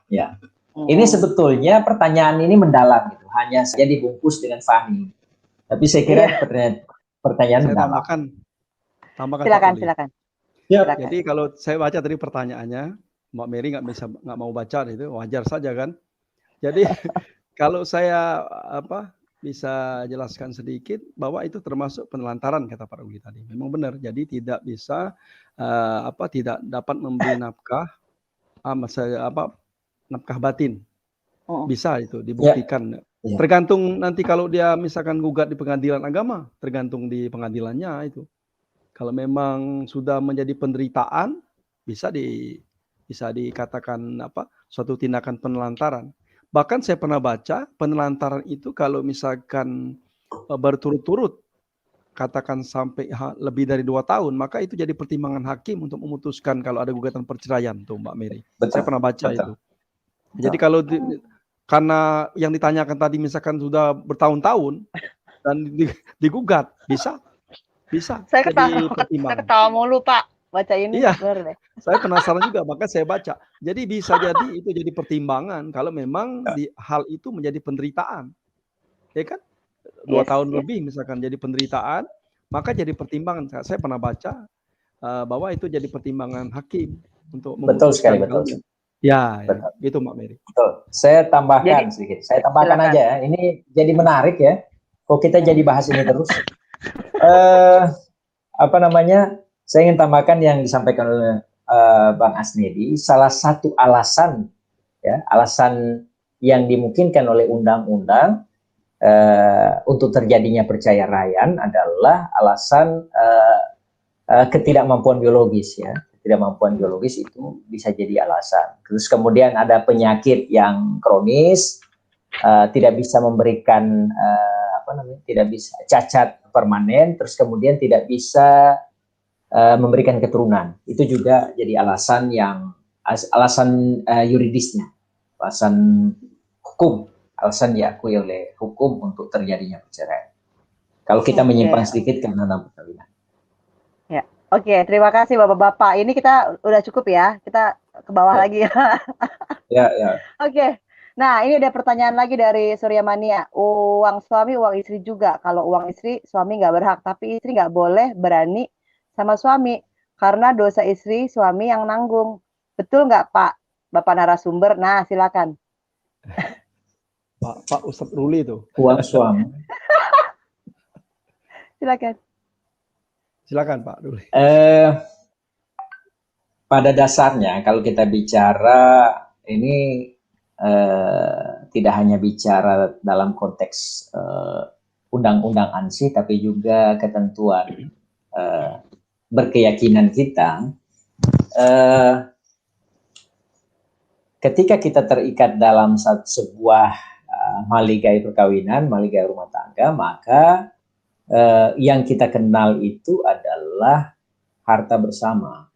Ini sebetulnya pertanyaan ini mendalam gitu, hanya saja dibungkus dengan funny. Tapi saya kira pertanyaan saya tambahkan. Silakan. Jadi kalau saya baca tadi pertanyaannya, Mbak Mary nggak mau baca itu wajar saja kan. Jadi kalau saya bisa jelaskan sedikit bahwa itu termasuk penelantaran kata Pak Rudi tadi. Memang benar. Jadi tidak bisa tidak dapat memberi nafkah nafkah batin. Bisa itu dibuktikan. Tergantung nanti kalau dia misalkan gugat di pengadilan agama, tergantung di pengadilannya itu. Kalau memang sudah menjadi penderitaan, bisa dikatakan suatu tindakan penelantaran. Bahkan saya pernah baca penelantaran itu kalau misalkan berturut-turut katakan sampai lebih dari 2 tahun, maka itu jadi pertimbangan hakim untuk memutuskan kalau ada gugatan perceraian tuh Mbak Mary. Saya pernah baca itu. Jadi kalau karena yang ditanyakan tadi misalkan sudah bertahun-tahun dan digugat, bisa Saya jadi ketawa mulu Pak baca ini. Iya, saya penasaran juga, maka saya baca. Jadi bisa jadi itu jadi pertimbangan kalau memang hal itu menjadi penderitaan, ya kan? 2 tahun lebih misalkan jadi penderitaan, maka jadi pertimbangan. Saya pernah baca bahwa itu jadi pertimbangan hakim untuk memutuskan. Betul sekali, betul. Ya, gitu Mbak Mary. Betul. Saya tambahkan sedikit. Saya tambahkan aja ya. Ini jadi menarik ya. Kok kita jadi bahas ini terus? Saya ingin tambahkan yang disampaikan oleh Bang Asnedi. Salah satu alasan yang dimungkinkan oleh undang-undang untuk terjadinya perceraian adalah alasan ketidakmampuan biologis ya. Ketidakmampuan biologis itu bisa jadi alasan. Terus kemudian ada penyakit yang kronis, tidak bisa memberikan tidak bisa cacat permanen, terus kemudian tidak bisa memberikan keturunan. Itu juga jadi alasan yuridisnya, alasan hukum, alasan diakui oleh hukum untuk terjadinya perceraian. Kalau kita menyimpang sedikit karena dalam perkawinan. Ya, oke. Terima kasih Bapak-bapak. Ini kita udah cukup ya. Kita ke bawah lagi ya. Ya. Oke. Nah, ini ada pertanyaan lagi dari Surya Mania. Uang suami, uang istri juga. Kalau uang istri, suami nggak berhak. Tapi istri nggak boleh berani sama suami. Karena dosa istri, suami yang nanggung. Betul nggak Pak? Bapak narasumber. Nah, silakan. Pak Ustadz Ruli itu. Uang suami. Silakan Pak Ruli. Pada dasarnya kalau kita bicara ini tidak hanya bicara dalam konteks undang-undang ANSI, tapi juga ketentuan berkeyakinan kita. Ketika kita terikat dalam sebuah maligai perkawinan, maligai rumah tangga, maka yang kita kenal itu adalah harta bersama.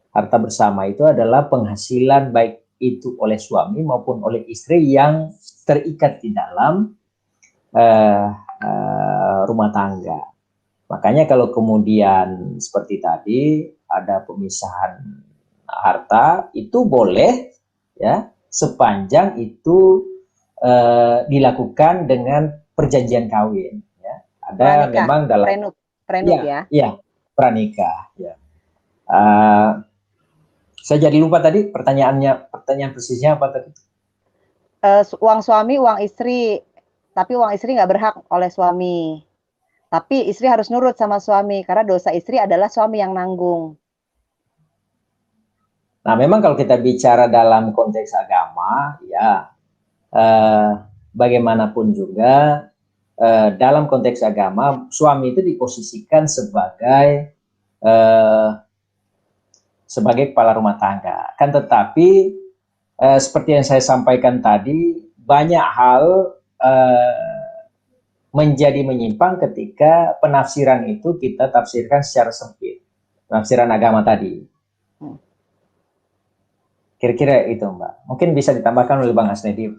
Harta bersama itu adalah penghasilan baik itu oleh suami maupun oleh istri yang terikat di dalam rumah tangga. Makanya kalau kemudian seperti tadi ada pemisahan harta, itu boleh ya sepanjang itu dilakukan dengan perjanjian kawin. Ya. Ada pranikah, memang dalam prenup ya. Iya, pranikah. Ya. Saya jadi lupa tadi pertanyaan persisnya apa tadi? Uang suami, uang istri, tapi uang istri nggak berhak oleh suami. Tapi istri harus nurut sama suami karena dosa istri adalah suami yang nanggung. Nah, memang kalau kita bicara dalam konteks agama, ya bagaimanapun juga dalam konteks agama suami itu diposisikan sebagai kepala rumah tangga. Kan tetapi seperti yang saya sampaikan tadi, banyak hal menjadi menyimpang ketika penafsiran itu kita tafsirkan secara sempit. Penafsiran agama tadi. Kira-kira itu Mbak. Mungkin bisa ditambahkan oleh Bang Asnedi.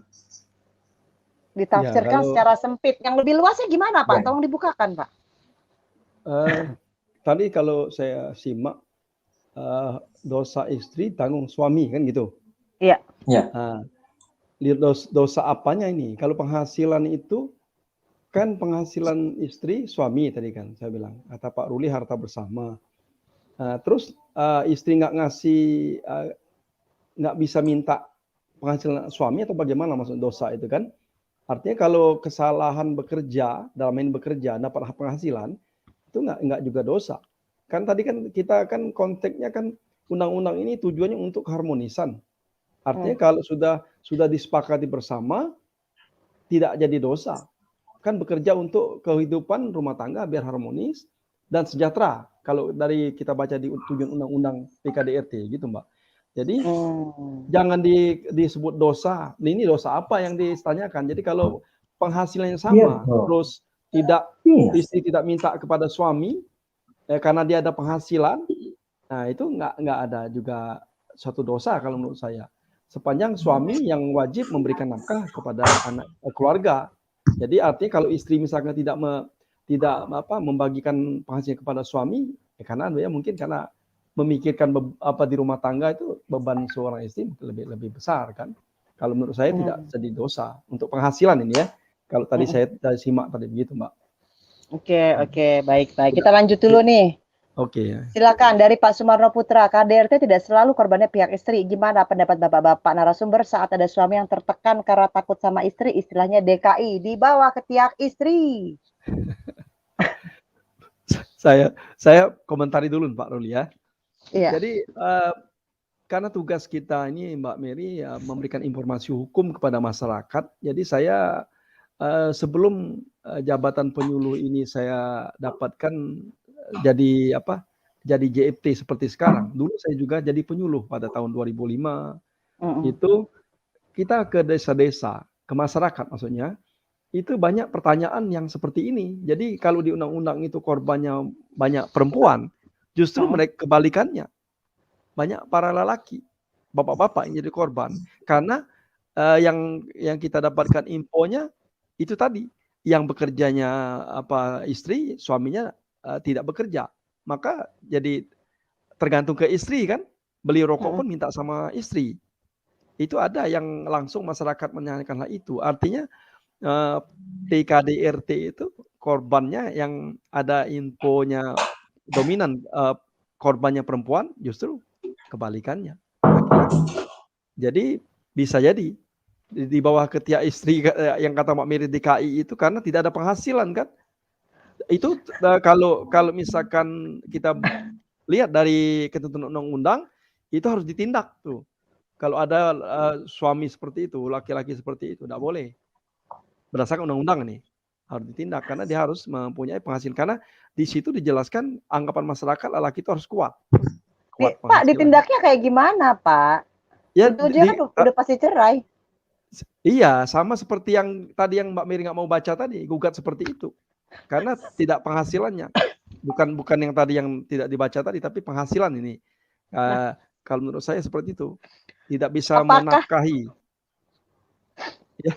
Ditafsirkan secara sempit. Yang lebih luasnya gimana Pak? Ya. Tolong dibukakan Pak. Tadi kalau saya simak, dosa istri tanggung suami kan gitu. Iya. Nah, dosa apanya ini? Kalau penghasilan itu kan penghasilan istri suami tadi kan saya bilang. Kata Pak Ruli harta bersama. Terus istri nggak ngasih, nggak bisa minta penghasilan suami atau bagaimana maksud dosa itu kan? Artinya kalau kesalahan bekerja, dalam ini bekerja dapat penghasilan itu nggak juga dosa. Kan tadi kan kita kan konteksnya kan undang-undang ini tujuannya untuk harmonisan. Artinya kalau sudah disepakati bersama tidak jadi dosa. Kan bekerja untuk kehidupan rumah tangga biar harmonis, dan sejahtera. Kalau dari kita baca di tujuan undang-undang PKDRT gitu Mbak. Jadi jangan disebut dosa. Ini dosa apa yang ditanyakan. Jadi kalau penghasilannya sama, terus istri tidak minta kepada suami karena dia ada penghasilan, nah itu nggak ada juga suatu dosa kalau menurut saya. Sepanjang suami yang wajib memberikan nafkah kepada anak keluarga. Jadi artinya kalau istri misalnya tidak membagikan penghasilan kepada suami, karena dia mungkin karena memikirkan di rumah tangga itu beban seorang istri lebih besar kan. Kalau menurut saya tidak jadi dosa untuk penghasilan ini ya. Kalau tadi saya simak tadi begitu Mbak. Oke, baik. Kita lanjut dulu nih. Oke. Silakan dari Pak Sumarno Putra. KDRT tidak selalu korbannya pihak istri. Gimana pendapat bapak-bapak narasumber saat ada suami yang tertekan karena takut sama istri, istilahnya DKI, dibawa ke pihak istri? Saya komentari dulu Pak Ruli ya. Iya. Jadi karena tugas kita ini Mbak Mary memberikan informasi hukum kepada masyarakat. Jadi saya sebelum jabatan penyuluh ini saya dapatkan jadi JFT seperti sekarang. Dulu saya juga jadi penyuluh pada tahun 2005. Itu kita ke desa-desa, ke masyarakat maksudnya. Itu banyak pertanyaan yang seperti ini. Jadi kalau di undang-undang itu korbannya banyak perempuan, justru mereka kebalikannya. Banyak para lelaki, bapak-bapak yang jadi korban. Karena yang kita dapatkan infonya itu tadi, yang bekerjanya istri, suaminya tidak bekerja. Maka jadi tergantung ke istri kan. Beli rokok pun minta sama istri. Itu ada yang langsung masyarakat menanyakan hal itu. Artinya PKDRT itu korbannya yang ada infonya dominan korbannya perempuan, justru kebalikannya laki-laki. Jadi bisa jadi di bawah ketiak istri yang kata Mbak Mary DKI itu karena tidak ada penghasilan kan. Itu kalau misalkan kita lihat dari ketentuan undang-undang itu harus ditindak tuh. Kalau ada suami seperti itu, laki-laki seperti itu, tidak boleh. Berdasarkan undang-undang nih harus ditindak karena dia harus mempunyai penghasilan, karena di situ dijelaskan anggapan masyarakat lelaki itu harus kuat Pak, ditindaknya kayak gimana Pak? Ya, itu aja kan udah pasti cerai. Iya, sama seperti yang tadi yang Mbak Mary nggak mau baca tadi, gugat seperti itu karena tidak penghasilannya, bukan yang tadi yang tidak dibaca tadi, tapi penghasilan ini. Kalau menurut saya seperti itu, tidak bisa menafkahi. Ya.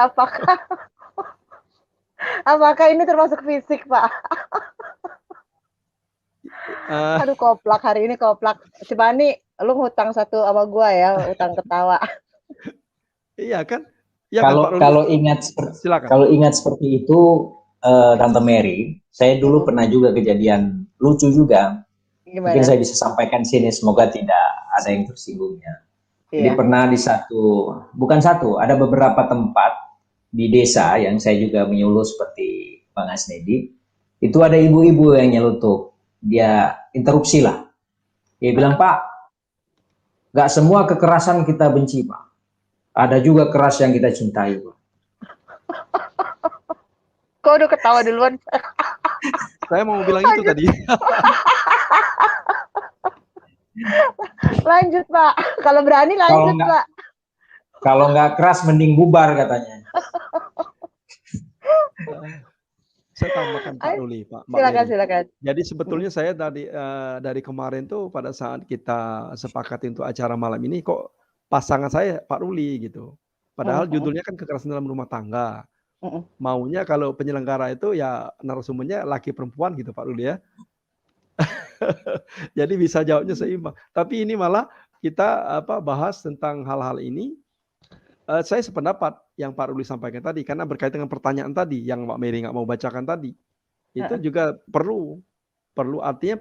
Apakah ini termasuk fisik, Pak? Aduh, koplak hari ini koplak. Si Bani, lu ngutang satu sama gua ya, utang ketawa. Iya kan? Ya, kalau ingat seperti itu, Tante Mary, saya dulu pernah juga kejadian lucu juga. Gimana? Mungkin saya bisa sampaikan sini, semoga tidak ada yang tersinggungnya. Jadi pernah ada beberapa tempat di desa yang saya juga menyuluh seperti Bang Asnedi, itu ada ibu-ibu yang nyelutuk, dia interupsi lah. Dia bilang, Pak, gak semua kekerasan kita benci, Pak. Ada juga keras yang kita cintai, Pak. Kok udah ketawa duluan? Saya mau bilang itu tadi. Lanjut, Pak. Kalau berani lanjut, Pak. Kalau nggak keras mending bubar katanya. Saya tambahkan Pak Ruli, Pak. Silakan. Jadi sebetulnya saya dari kemarin tuh pada saat kita sepakat untuk acara malam ini kok pasangan saya Pak Ruli gitu. Padahal judulnya kan kekerasan dalam rumah tangga. Maunya kalau penyelenggara itu ya narasumbernya laki perempuan gitu Pak Ruli ya. Jadi bisa jawabnya seimbang. Tapi ini malah kita bahas tentang hal-hal ini. Saya sependapat yang Pak Ruli sampaikan tadi, karena berkaitan dengan pertanyaan tadi yang Mbak Mary nggak mau bacakan tadi, itu juga perlu artinya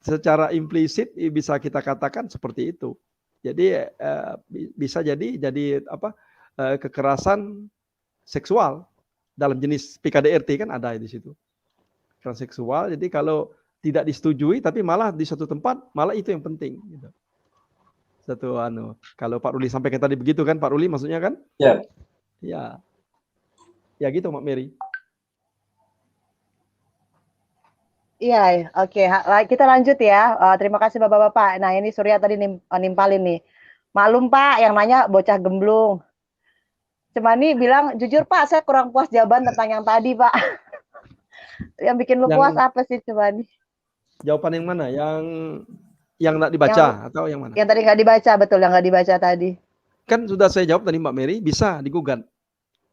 secara implisit bisa kita katakan seperti itu. Jadi bisa jadi kekerasan seksual dalam jenis PKDRT kan ada di situ, kekerasan seksual. Jadi kalau tidak disetujui, tapi malah di suatu tempat malah itu yang penting. Gitu. Kalau Pak Ruli sampaikan tadi begitu kan Pak Ruli maksudnya kan? Ya. Ya gitu Mbak Mary. Iya, oke. Kita lanjut ya. Terima kasih Bapak-bapak. Nah, ini Surya tadi nimpalin nih. Maklum Pak, yang nanya bocah gemblung. Cemani bilang, jujur Pak, saya kurang puas jawaban tentang yang tadi Pak. Yang bikin lu puas Yang apa sih Cemani? jawaban yang mana? Yang nggak Yang dibaca atau yang mana? yang tadi nggak dibaca, betul, yang nggak dibaca tadi. Kan sudah saya jawab tadi Mbak Mary, bisa digugat.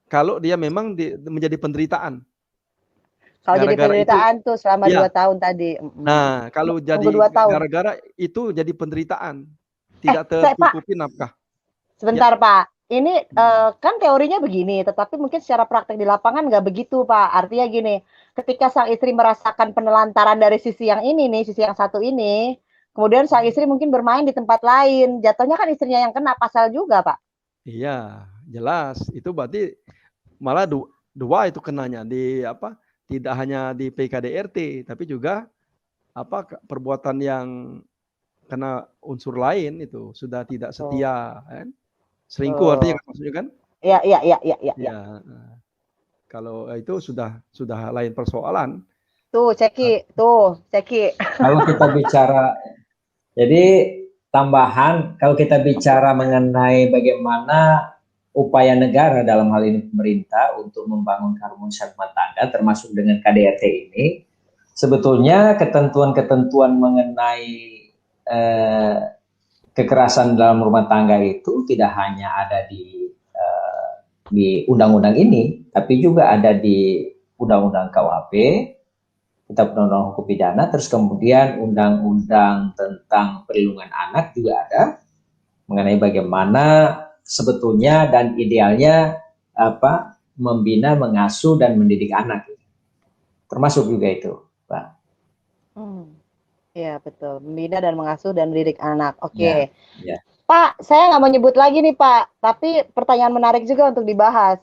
Kalau dia memang menjadi penderitaan. Kalau jadi Gara-gara itu, penderitaan tuh selama 2 ya. tahun tadi. Nah, kalau Nunggu jadi 2 tahun. gara-gara itu jadi penderitaan, tidak Pak, tercukupi nafkah. sebentar Ya, Pak. Ini kan teorinya begini, tetapi mungkin secara praktek di lapangan nggak begitu Pak. Artinya gini, ketika sang istri merasakan penelantaran dari sisi yang ini nih, sisi yang satu ini, kemudian sang istri mungkin bermain di tempat lain, jatuhnya kan istrinya yang kena pasal juga Pak. iya, jelas. Itu berarti malah dua itu kenanya di apa? Tidak hanya di PKDRT, tapi juga perbuatan yang kena unsur lain itu sudah tidak setia, kan? Selingkuh artinya kan maksudnya kan? Iya, iya, iya, iya, iya. Ya, kalau itu sudah lain persoalan. Tuh, ceki. Kalau kita bicara, jadi tambahan, kalau kita bicara mengenai bagaimana upaya negara dalam hal ini pemerintah untuk membangun keharmonisan rumah tangga, termasuk dengan KDRT ini, sebetulnya ketentuan-ketentuan mengenai kekerasan dalam rumah tangga itu tidak hanya ada di undang-undang ini, tapi juga ada di undang-undang KUHP, Kitab Undang-Undang Hukum Pidana, terus kemudian undang-undang tentang perlindungan anak juga ada mengenai bagaimana sebetulnya dan idealnya membina, mengasuh dan mendidik anak, termasuk juga itu, Pak. Iya betul, membina dan mengasuh dan mendidik anak. Oke. Ya. Pak, saya nggak mau nyebut lagi nih Pak, tapi pertanyaan menarik juga untuk dibahas.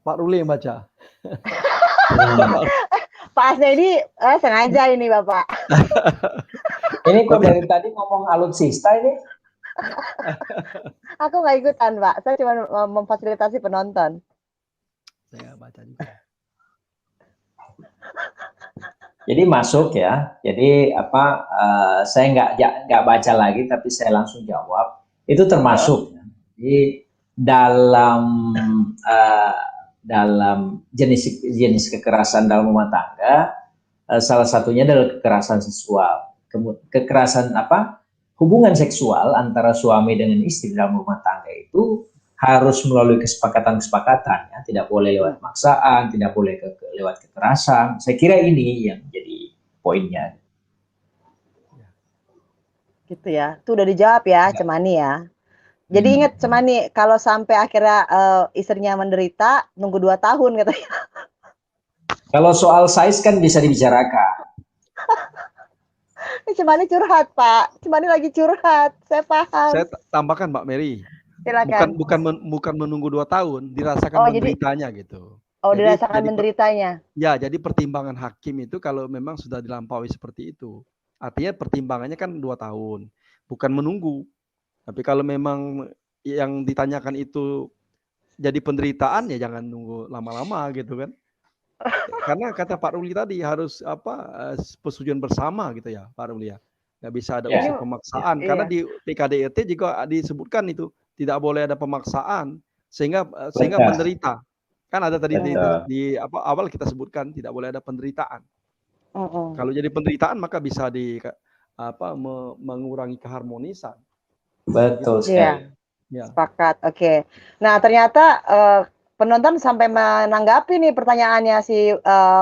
Pak Ruli yang baca. Pak Asnedi sengaja ini Bapak. Ini kok dari tadi ngomong alutsista ini? Aku nggak ikutan Pak, saya cuma memfasilitasi penonton. Saya baca juga. Jadi masuk ya. Jadi saya nggak baca lagi, tapi saya langsung jawab. Itu termasuk. Jadi dalam jenis kekerasan dalam rumah tangga, salah satunya adalah kekerasan seksual. Kekerasan hubungan seksual antara suami dengan istri dalam rumah tangga itu harus melalui kesepakatan-kesepakatan, ya. Tidak boleh lewat paksaan, tidak boleh lewat kekerasan. Saya kira ini yang jadi poinnya. Gitu ya, itu udah dijawab ya, Cemani ya. Jadi ingat Cemani, kalau sampai akhirnya istrinya menderita, nunggu 2 tahun katanya. Kalau soal size kan bisa dibicarakan. Cemani curhat Pak, Cemani lagi curhat, saya paham. Saya tambahkan Mbak Mary. Silakan. Bukan menunggu 2 tahun, dirasakan menderitanya gitu. Dirasakan menderitanya. Ya, jadi pertimbangan hakim itu kalau memang sudah dilampaui seperti itu. Artinya pertimbangannya kan 2 tahun, bukan menunggu. Tapi kalau memang yang ditanyakan itu jadi penderitaan, ya jangan nunggu lama-lama gitu kan. Karena kata Pak Ruli tadi harus persetujuan bersama gitu ya Pak Ruli ya. Nggak bisa ada unsur pemaksaan. Karena di PKDRT juga disebutkan itu tidak boleh ada pemaksaan sehingga menderita. Kan ada tadi di awal kita sebutkan tidak boleh ada penderitaan. Kalau jadi penderitaan maka bisa mengurangi keharmonisan. Betul sekali. Ya. Sepakat. Oke. Nah, ternyata penonton sampai menanggapi nih pertanyaannya si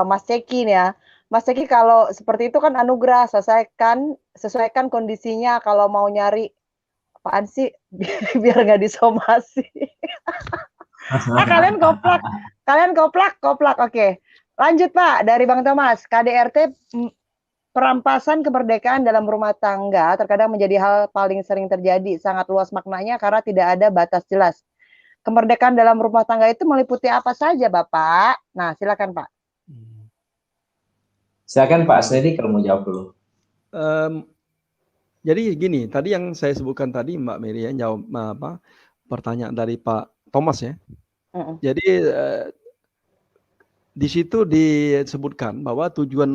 Mas Ceki nih ya. Mas Ceki, kalau seperti itu kan anugerah, sesuaikan kondisinya kalau mau nyari apaan sih biar nggak disomasi. Kalian koplak. Oke. Lanjut Pak, dari Bang Thomas, KDRT perampasan kemerdekaan dalam rumah tangga terkadang menjadi hal paling sering terjadi, sangat luas maknanya karena tidak ada batas jelas. Kemerdekaan dalam rumah tangga itu meliputi apa saja, Bapak? Nah, silakan Pak. Silakan Pak Asnedi kalau mau jawab dulu. Jadi gini, tadi yang saya sebutkan tadi Mbak Mary ya, jawab pertanyaan dari Pak Thomas ya. Jadi di situ disebutkan bahwa tujuan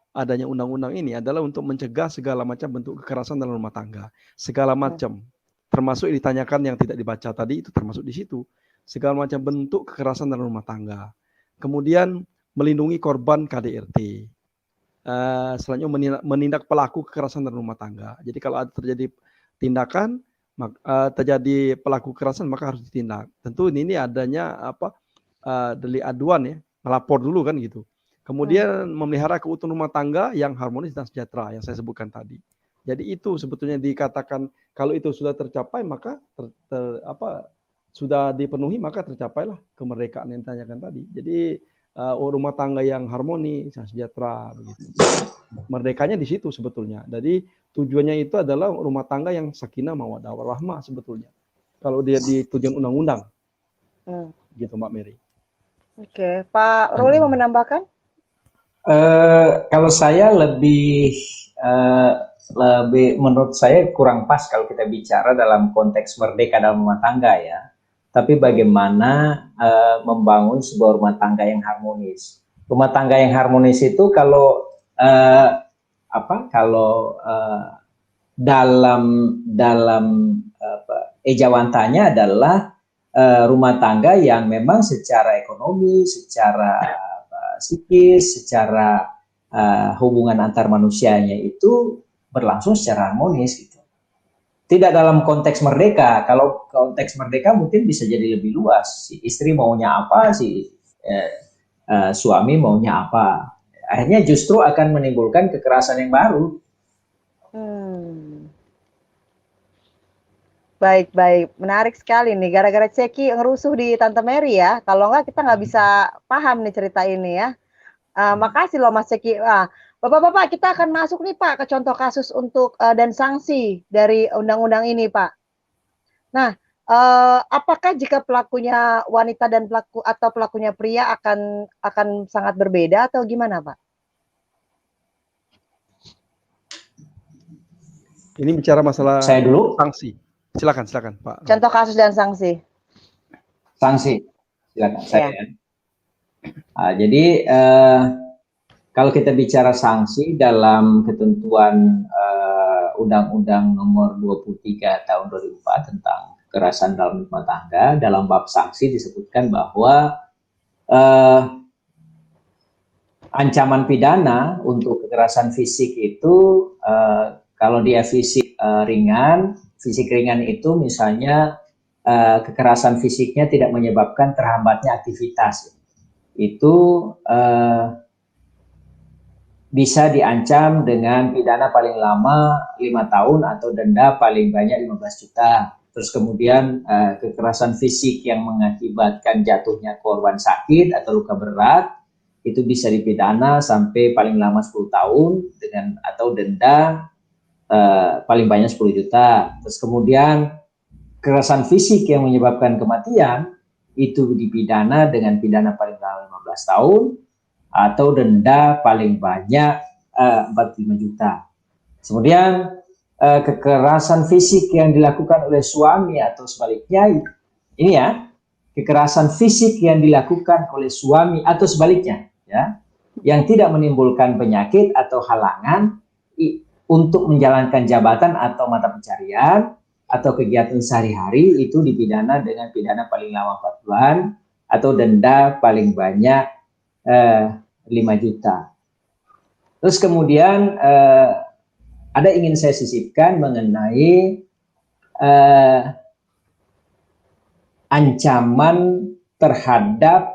adanya undang-undang ini adalah untuk mencegah segala macam bentuk kekerasan dalam rumah tangga, segala macam, termasuk ditanyakan yang tidak dibaca tadi itu termasuk di situ, segala macam bentuk kekerasan dalam rumah tangga. Kemudian melindungi korban KDRT. Selanjutnya menindak pelaku kekerasan dalam rumah tangga. Jadi kalau ada terjadi tindakan, terjadi pelaku kekerasan maka harus ditindak. Tentu ini adanya delik aduan ya, melapor dulu kan gitu. Kemudian memelihara keutuhan rumah tangga yang harmonis dan sejahtera yang saya sebutkan tadi. Jadi itu sebetulnya dikatakan kalau itu sudah tercapai maka sudah dipenuhi maka tercapailah kemerdekaan yang ditanyakan tadi. Jadi rumah tangga yang harmonis, yang sejahtera begitu. Merdekanya di situ sebetulnya. Jadi tujuannya itu adalah rumah tangga yang sakinah mawaddah warahmah sebetulnya. Kalau dia di tujuan undang-undang. Gitu Mbak Mary. Oke, Pak Ruli mau menambahkan? Kalau saya lebih menurut saya kurang pas kalau kita bicara dalam konteks merdeka dalam rumah tangga ya. Tapi bagaimana membangun sebuah rumah tangga yang harmonis. Rumah tangga yang harmonis itu kalau dalam ejawantanya adalah rumah tangga yang memang secara ekonomi, secara psikis, secara hubungan antar manusianya itu berlangsung secara harmonis gitu. Tidak dalam konteks merdeka. Kalau konteks merdeka mungkin bisa jadi lebih luas. Si istri maunya apa, si suami maunya apa. Akhirnya justru akan menimbulkan kekerasan yang baru. Baik. Menarik sekali nih. Gara-gara Ceki ngerusuh di Tante Mary ya. Kalau enggak kita nggak bisa paham nih cerita ini ya. Makasih loh Mas Ceki. Bapak-bapak kita akan masuk nih Pak ke contoh kasus untuk dan sanksi dari undang-undang ini Pak. Nah, apakah jika pelakunya wanita dan pelakunya pria akan sangat berbeda atau gimana Pak? Ini bicara masalah saya dulu. Sanksi. Silakan Pak. Contoh kasus dan sanksi. Sanksi. Silakan saya. Jadi kalau kita bicara sanksi dalam ketentuan Undang-Undang Nomor 23 Tahun 2004 tentang kekerasan dalam rumah tangga, dalam bab sanksi disebutkan bahwa ancaman pidana untuk kekerasan fisik itu kalau dia fisik ringan itu misalnya kekerasan fisiknya tidak menyebabkan terhambatnya aktivitas, itu bisa diancam dengan pidana paling lama 5 tahun atau denda paling banyak 15 juta. Terus kemudian kekerasan fisik yang mengakibatkan jatuhnya korban sakit atau luka berat itu bisa dipidana sampai paling lama 10 tahun dengan atau denda paling banyak 10 juta. Terus kemudian kekerasan fisik yang menyebabkan kematian itu dipidana dengan pidana paling lama 15 tahun atau denda paling banyak 45 juta. Kemudian kekerasan fisik yang dilakukan oleh suami atau sebaliknya, ini ya, kekerasan fisik yang dilakukan oleh suami atau sebaliknya, ya, yang tidak menimbulkan penyakit atau halangan untuk menjalankan jabatan atau mata pencarian atau kegiatan sehari-hari itu dipidana dengan pidana paling lama 4 bulan atau denda paling banyak 5 juta. Terus kemudian ada ingin saya sisipkan mengenai ancaman terhadap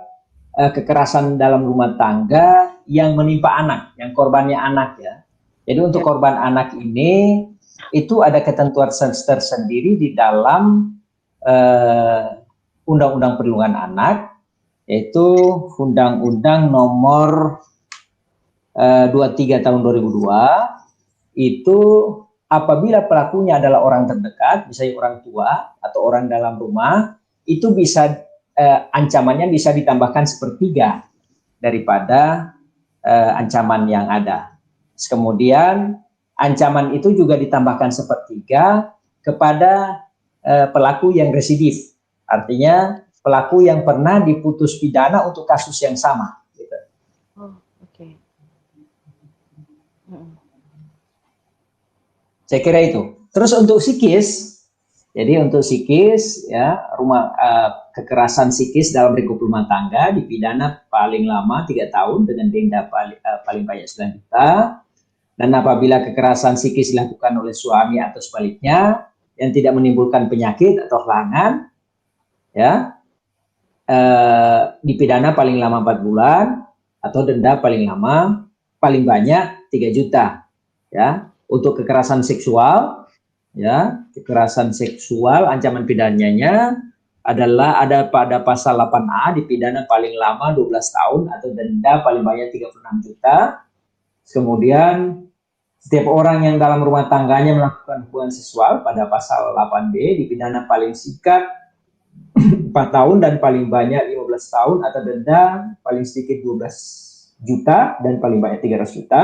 kekerasan dalam rumah tangga yang menimpa anak, yang korbannya anak ya. Jadi untuk korban anak ini itu ada ketentuan tersendiri di dalam Undang-Undang Perlindungan Anak, yaitu Undang-Undang Nomor 23 Tahun 2002, itu apabila pelakunya adalah orang terdekat, misalnya orang tua atau orang dalam rumah, itu bisa ancamannya bisa ditambahkan 1/3 daripada ancaman yang ada. Kemudian ancaman itu juga ditambahkan 1/3 kepada pelaku yang residif, artinya pelaku yang pernah diputus pidana untuk kasus yang sama. Oh, oke. Saya kira itu. Terus untuk psikis, jadi untuk psikis ya kekerasan psikis dalam lingkup rumah tangga dipidana paling lama 3 tahun dengan denda paling banyak 9 juta. Dan apabila kekerasan psikis dilakukan oleh suami atau sebaliknya yang tidak menimbulkan penyakit atau halangan, ya dipidana paling lama 4 bulan atau denda paling lama paling banyak 3 juta. Ya, untuk kekerasan seksual, ya kekerasan seksual ancaman pidananya adalah ada pada pasal 8A dipidana paling lama 12 tahun atau denda paling banyak 36 juta. Kemudian setiap orang yang dalam rumah tangganya melakukan hubungan seksual pada pasal 8B dipidana paling singkat 4 tahun dan paling banyak 15 tahun atau denda paling sedikit 12 juta dan paling banyak 300 juta.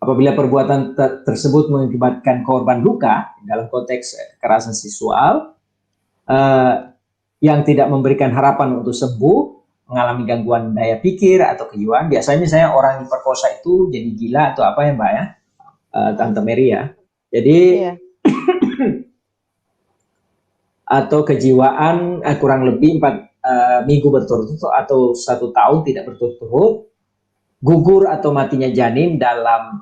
Apabila perbuatan tersebut mengakibatkan korban luka dalam konteks kekerasan seksual yang tidak memberikan harapan untuk sembuh, mengalami gangguan daya pikir atau kejiwaan, biasanya misalnya orang diperkosa itu jadi gila atau apa ya Mbak ya, Tante Mary ya. Jadi atau kejiwaan kurang lebih 4 minggu berturut-turut atau 1 tahun tidak berturut-turut, gugur atau matinya janin dalam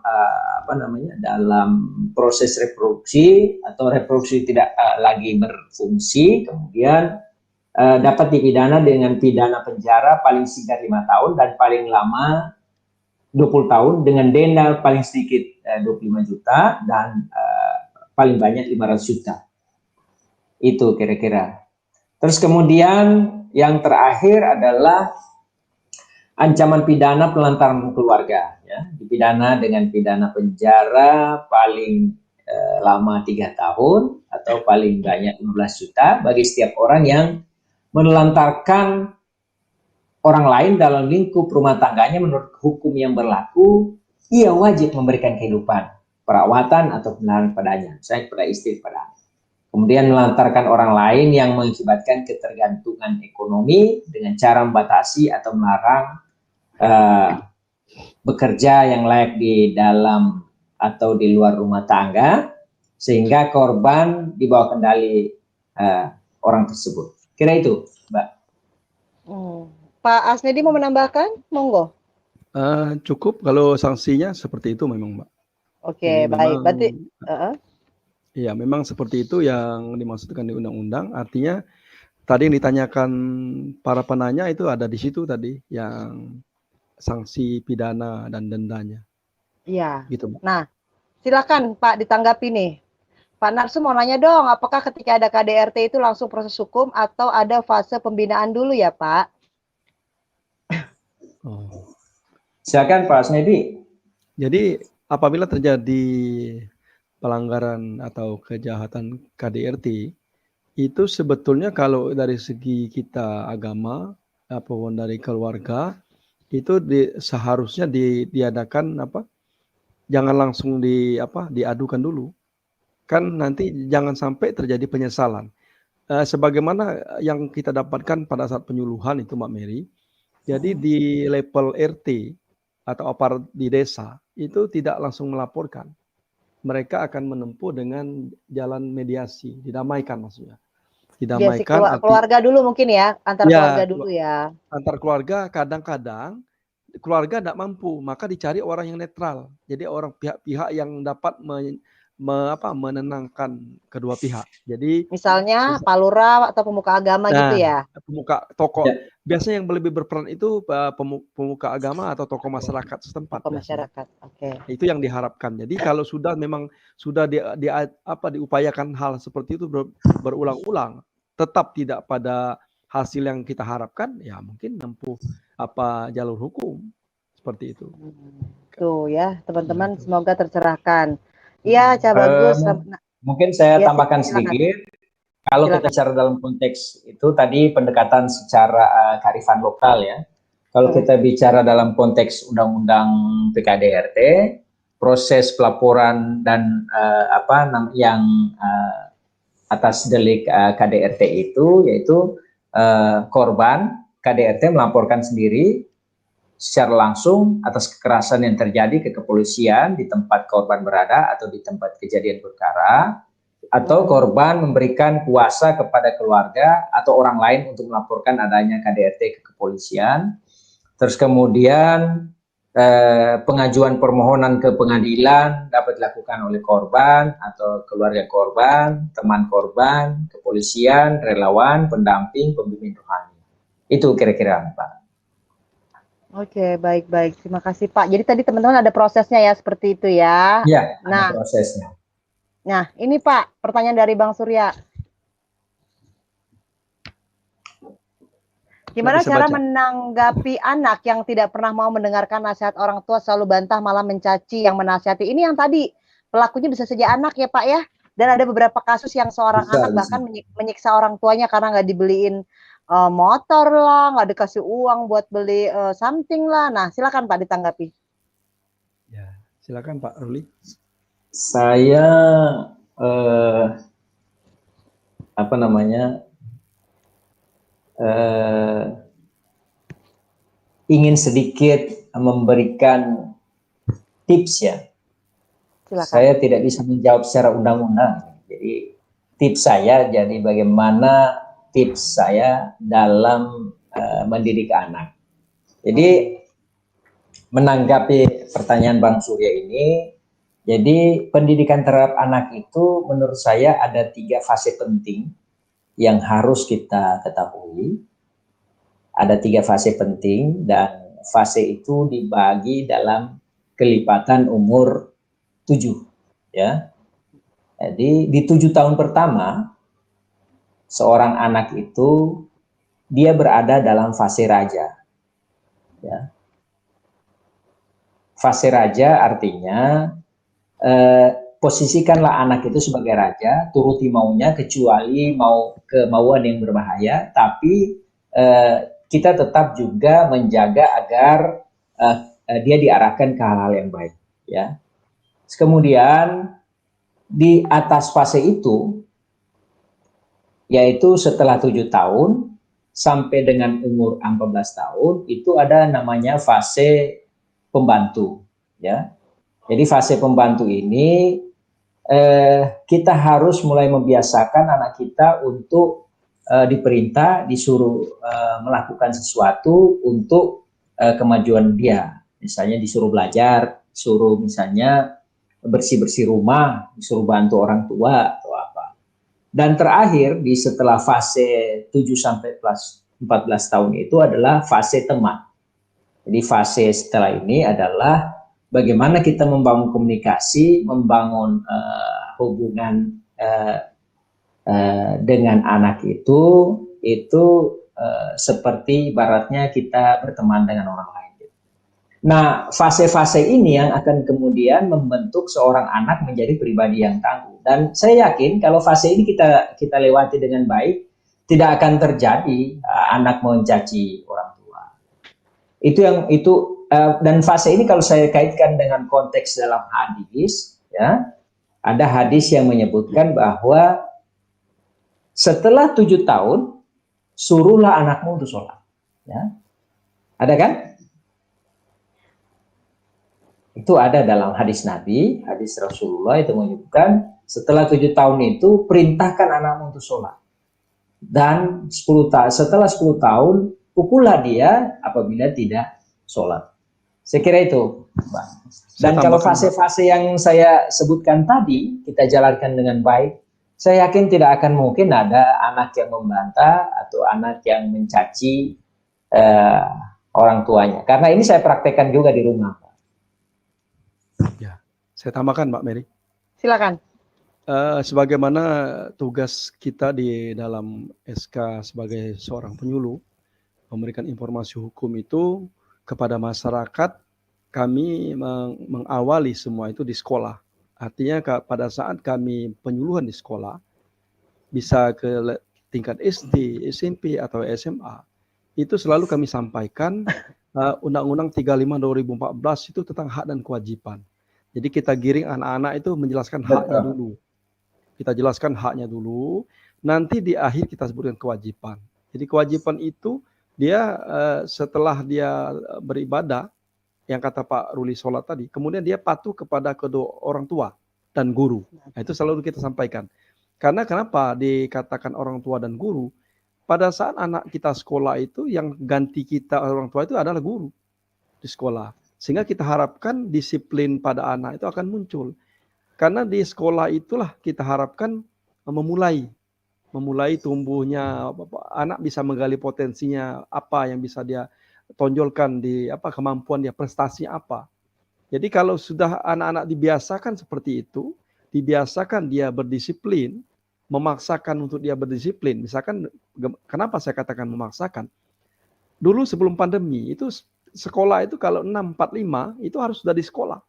dalam proses reproduksi atau reproduksi tidak lagi berfungsi, kemudian dapat dipidana dengan pidana penjara paling singkat 5 tahun dan paling lama 20 tahun dengan denda paling sedikit 25 juta dan paling banyak 500 juta. Itu kira-kira. Terus kemudian yang terakhir adalah ancaman pidana penelantaran keluarga, ya, dipidana dengan pidana penjara paling lama 3 tahun atau paling banyak 15 juta bagi setiap orang yang menelantarkan orang lain dalam lingkup rumah tangganya menurut hukum yang berlaku. Ia wajib memberikan kehidupan, perawatan atau pemeliharaan padanya, misalnya pada istri, pada anak. Kemudian melantarkan orang lain yang mengakibatkan ketergantungan ekonomi dengan cara membatasi atau melarang bekerja yang layak di dalam atau di luar rumah tangga sehingga korban di bawah kendali orang tersebut. Kira itu, Mbak. Pak Asnedi mau menambahkan? Monggo. Cukup kalau sanksinya seperti itu memang, Mbak. Oke, baik. Berarti ya memang seperti itu yang dimaksudkan di undang-undang. Artinya tadi yang ditanyakan para penanya itu ada di situ tadi yang sanksi pidana dan dendanya. Iya. Gitu, Mbak. Nah, silakan Pak ditanggapi nih. Pak Narsu mau nanya dong, apakah ketika ada KDRT itu langsung proses hukum atau ada fase pembinaan dulu ya, Pak? Silakan Pak Asnedi. Jadi apabila terjadi pelanggaran atau kejahatan KDRT, itu sebetulnya kalau dari segi kita agama ataupun dari keluarga itu seharusnya diadakan jangan langsung diadukan dulu, kan nanti jangan sampai terjadi penyesalan. Sebagaimana yang kita dapatkan pada saat penyuluhan itu Mbak Mary, jadi di level RT atau aparat di desa itu tidak langsung melaporkan. Mereka akan menempuh dengan jalan mediasi, didamaikan maksudnya. Didamaikan keluarga dulu mungkin ya, antar keluarga dulu ya. Antar keluarga, kadang-kadang keluarga tidak mampu, maka dicari orang yang netral. Jadi orang pihak-pihak yang dapat menenangkan kedua pihak. Jadi misalnya Pak Lurah atau pemuka agama gitu ya. Pemuka tokoh. Biasanya yang lebih berperan itu pemuka agama atau tokoh masyarakat setempat. Tokoh masyarakat. Oke. Itu yang diharapkan. Jadi kalau sudah diupayakan hal seperti itu berulang-ulang, tetap tidak pada hasil yang kita harapkan, ya mungkin nempuh jalur hukum seperti itu. Tuh ya, teman-teman, semoga tercerahkan. Iya, bagus. Mungkin saya tambahkan sedikit. Kalau kita bicara dalam konteks itu tadi pendekatan secara kearifan lokal ya. Kalau kita bicara dalam konteks undang-undang PKDRT, proses pelaporan dan atas delik KDRT itu yaitu korban KDRT melaporkan sendiri secara langsung atas kekerasan yang terjadi ke kepolisian di tempat korban berada atau di tempat kejadian perkara, atau korban memberikan kuasa kepada keluarga atau orang lain untuk melaporkan adanya KDRT ke kepolisian. Terus kemudian pengajuan permohonan ke pengadilan dapat dilakukan oleh korban atau keluarga korban, teman korban, kepolisian, relawan, pendamping, pembimbing rohani. Itu kira-kira, Pak. Oke, baik-baik. Terima kasih, Pak. Jadi tadi teman-teman ada prosesnya ya, seperti itu ya. Ya, nah, ada prosesnya. Nah, ini Pak, pertanyaan dari Bang Surya. Gimana cara menanggapi anak yang tidak pernah mau mendengarkan nasihat orang tua, selalu bantah, malah mencaci yang menasihati? Ini yang tadi, pelakunya bisa saja anak ya Pak ya? Dan ada beberapa kasus yang seorang anak bahkan menyiksa orang tuanya karena nggak dibeliin motor lah, nggak dikasih uang buat beli something lah. Nah, silakan Pak ditanggapi. Ya, silakan Pak Ruli. Saya ingin sedikit memberikan tips ya. Silakan. Saya tidak bisa menjawab secara undang-undang. Jadi tips saya, jadi bagaimana tips saya dalam mendidik anak. Jadi menanggapi pertanyaan Bang Surya ini, jadi pendidikan terhadap anak itu menurut saya ada 3 fase penting yang harus kita ketahui. Ada 3 fase penting dan fase itu dibagi dalam kelipatan umur 7 ya. Jadi di 7 tahun pertama seorang anak itu dia berada dalam fase raja. Ya. Fase raja artinya posisikanlah anak itu sebagai raja, turuti maunya kecuali mau kemauan yang berbahaya, tapi kita tetap juga menjaga agar dia diarahkan ke hal-hal yang baik. Ya. Kemudian di atas fase itu, yaitu setelah 7 tahun sampai dengan umur 14 tahun, itu ada namanya fase pembantu. Ya. Jadi fase pembantu ini kita harus mulai membiasakan anak kita untuk diperintah, disuruh melakukan sesuatu untuk kemajuan dia. Misalnya disuruh belajar, disuruh misalnya bersih-bersih rumah, disuruh bantu orang tua atau apa. Dan terakhir di setelah fase 7 sampai 14 tahun itu adalah fase teman. Jadi fase setelah ini adalah bagaimana kita membangun komunikasi, membangun hubungan dengan anak itu seperti ibaratnya kita berteman dengan orang lain. Nah, fase-fase ini yang akan kemudian membentuk seorang anak menjadi pribadi yang tangguh. Dan saya yakin kalau fase ini kita lewati dengan baik, tidak akan terjadi anak mencaci orang tua. Dan fase ini kalau saya kaitkan dengan konteks dalam hadis, ya, ada hadis yang menyebutkan bahwa setelah 7 tahun suruhlah anakmu untuk sholat. Ya. Ada kan? Itu ada dalam hadis Nabi, hadis Rasulullah itu menyebutkan setelah 7 tahun itu perintahkan anakmu untuk sholat. Dan setelah 10 tahun pukullah dia apabila tidak sholat. Saya kira itu, Pak. Dan kalau fase-fase yang saya sebutkan tadi kita jalankan dengan baik, saya yakin tidak akan mungkin ada anak yang membantah atau anak yang mencaci orang tuanya. Karena ini saya praktekkan juga di rumah, Pak. Ya, saya tambahkan, Mbak Mary. Silakan. Sebagaimana tugas kita di dalam SK sebagai seorang penyuluh, memberikan informasi hukum itu kepada masyarakat, kami mengawali semua itu di sekolah. Artinya pada saat kami penyuluhan di sekolah, bisa ke tingkat SD, SMP, atau SMA, itu selalu kami sampaikan Undang-Undang 35/2014 itu tentang hak dan kewajiban. Jadi kita giring anak-anak itu menjelaskan haknya dulu. Kita jelaskan haknya dulu, nanti di akhir kita sebutkan kewajiban. Jadi kewajiban itu Dia setelah dia beribadah, yang kata Pak Ruli sholat tadi, kemudian dia patuh kepada kedua orang tua dan guru. Nah, itu selalu kita sampaikan. Karena kenapa dikatakan orang tua dan guru? Pada saat anak kita sekolah itu, yang ganti kita orang tua itu adalah guru di sekolah. Sehingga kita harapkan disiplin pada anak itu akan muncul. Karena di sekolah itulah kita harapkan memulai tumbuhnya, anak bisa menggali potensinya, apa yang bisa dia tonjolkan di kemampuan dia, prestasi apa. Jadi kalau sudah anak-anak dibiasakan seperti itu, dibiasakan dia berdisiplin, memaksakan untuk dia berdisiplin. Misalkan, kenapa saya katakan memaksakan? Dulu sebelum pandemi itu sekolah itu kalau 6.45 itu harus sudah di sekolah.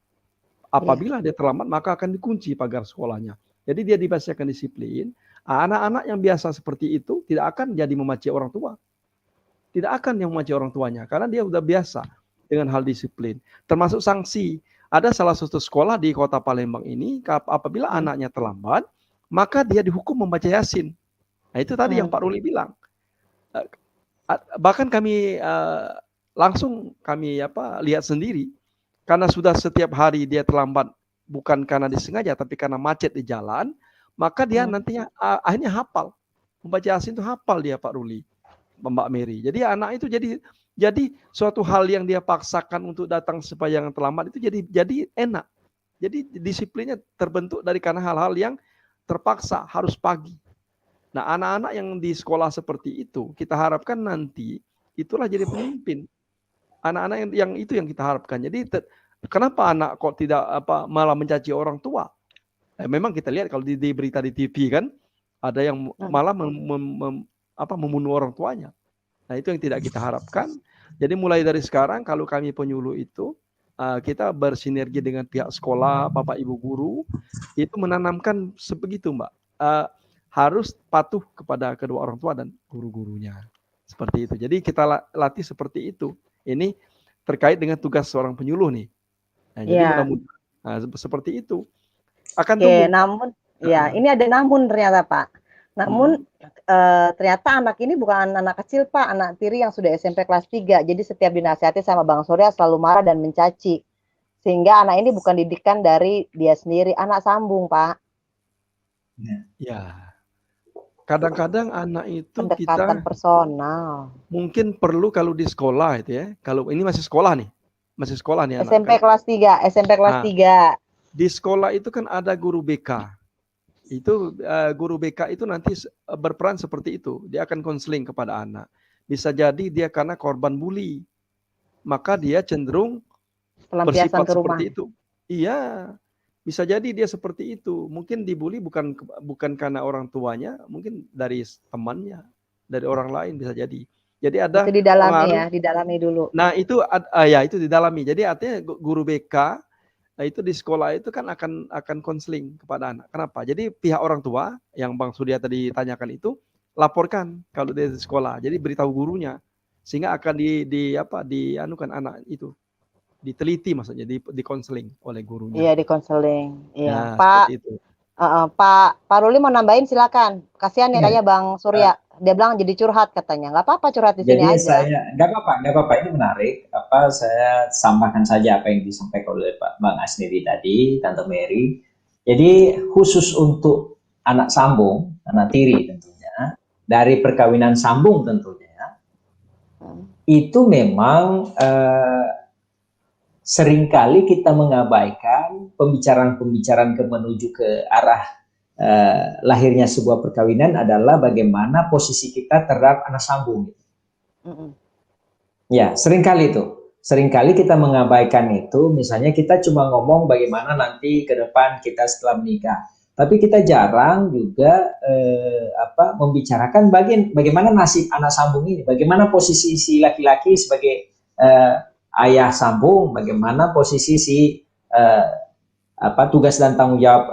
Apabila dia terlambat maka akan dikunci pagar sekolahnya. Jadi dia dibiasakan disiplin. Anak-anak yang biasa seperti itu tidak akan jadi memaci orang tua. Tidak akan yang memaci orang tuanya karena dia sudah biasa dengan hal disiplin. Termasuk sanksi. Ada salah satu sekolah di Kota Palembang ini, apabila anaknya terlambat, maka dia dihukum membaca Yasin. Nah, itu tadi yang Pak Ruli bilang. Bahkan kami langsung lihat sendiri, karena sudah setiap hari dia terlambat, bukan karena disengaja, tapi karena macet di jalan, maka dia nantinya akhirnya hafal. Membaca Yasin itu hafal dia, Pak Ruli, Mbak Mary. Jadi anak itu jadi suatu hal yang dia paksakan untuk datang supaya yang terlambat itu jadi enak. Jadi disiplinnya terbentuk dari karena hal-hal yang terpaksa harus pagi. Nah, anak-anak yang di sekolah seperti itu, kita harapkan nanti itulah jadi pemimpin. Anak-anak yang itu yang kita harapkan. Jadi kenapa anak kok tidak malah mencaci orang tua? Memang kita lihat kalau di berita di TV kan ada yang malah membunuh orang tuanya. Nah, itu yang tidak kita harapkan. Jadi mulai dari sekarang kalau kami penyuluh itu kita bersinergi dengan pihak sekolah, Bapak Ibu guru, itu menanamkan sebegitu, Mbak. Harus patuh kepada kedua orang tua dan guru-gurunya. Seperti itu. Jadi kita latih seperti itu. Ini terkait dengan tugas seorang penyuluh nih. Nah, jadi mudah-mudahan seperti itu. Akan tumbuh. Namun ini ada namun ternyata, Pak. Namun ternyata anak ini bukan anak kecil, Pak, anak tiri yang sudah SMP kelas 3. Jadi setiap dinasihati sama Bang Surya selalu marah dan mencaci. Sehingga anak ini bukan didikan dari dia sendiri, anak sambung, Pak. Ya. Kadang-kadang anak itu pendekatan personal. Mungkin perlu kalau di sekolah itu ya. Kalau ini masih sekolah nih. Masih sekolah nih SMP anak. SMP kelas 3. Di sekolah itu kan ada guru BK. Itu guru BK itu nanti berperan seperti itu. Dia akan konseling kepada anak. Bisa jadi dia karena korban bully. Maka dia cenderung bersifat seperti itu. Iya. Bisa jadi dia seperti itu. Mungkin dibully bukan karena orang tuanya, mungkin dari temannya, dari orang lain bisa jadi. Jadi ada itu didalami didalami dulu. Nah, itu itu didalami. Jadi artinya guru BK itu di sekolah itu kan akan konseling kepada anak. Kenapa? Jadi pihak orang tua yang Bang Surya tadi tanyakan itu laporkan kalau dia di sekolah. Jadi beritahu gurunya sehingga akan dianukan anak itu. Diteliti maksudnya, di konseling oleh gurunya. Iya, di konseling. Iya, nah, Pak Ruli mau nambahin silakan. Kasihan ya kayaknya Bang Surya. Dia bilang jadi curhat katanya. Nggak apa-apa curhat di sini aja. Nggak apa-apa. Ini menarik. Saya sampaikan saja apa yang disampaikan oleh Pak Bang Asnedi tadi, Tante Mary. Jadi khusus untuk anak sambung, anak tiri tentunya, dari perkawinan sambung tentunya, itu memang seringkali kita mengabaikan pembicaraan-pembicaraan menuju ke arah lahirnya sebuah perkawinan adalah bagaimana posisi kita terhadap anak sambung. Ya, seringkali kita mengabaikan itu. Misalnya kita cuma ngomong bagaimana nanti ke depan kita setelah menikah, tapi kita jarang juga membicarakan bagaimana nasib anak sambung ini, bagaimana posisi si laki-laki sebagai ayah sambung, bagaimana posisi si tugas dan tanggung jawab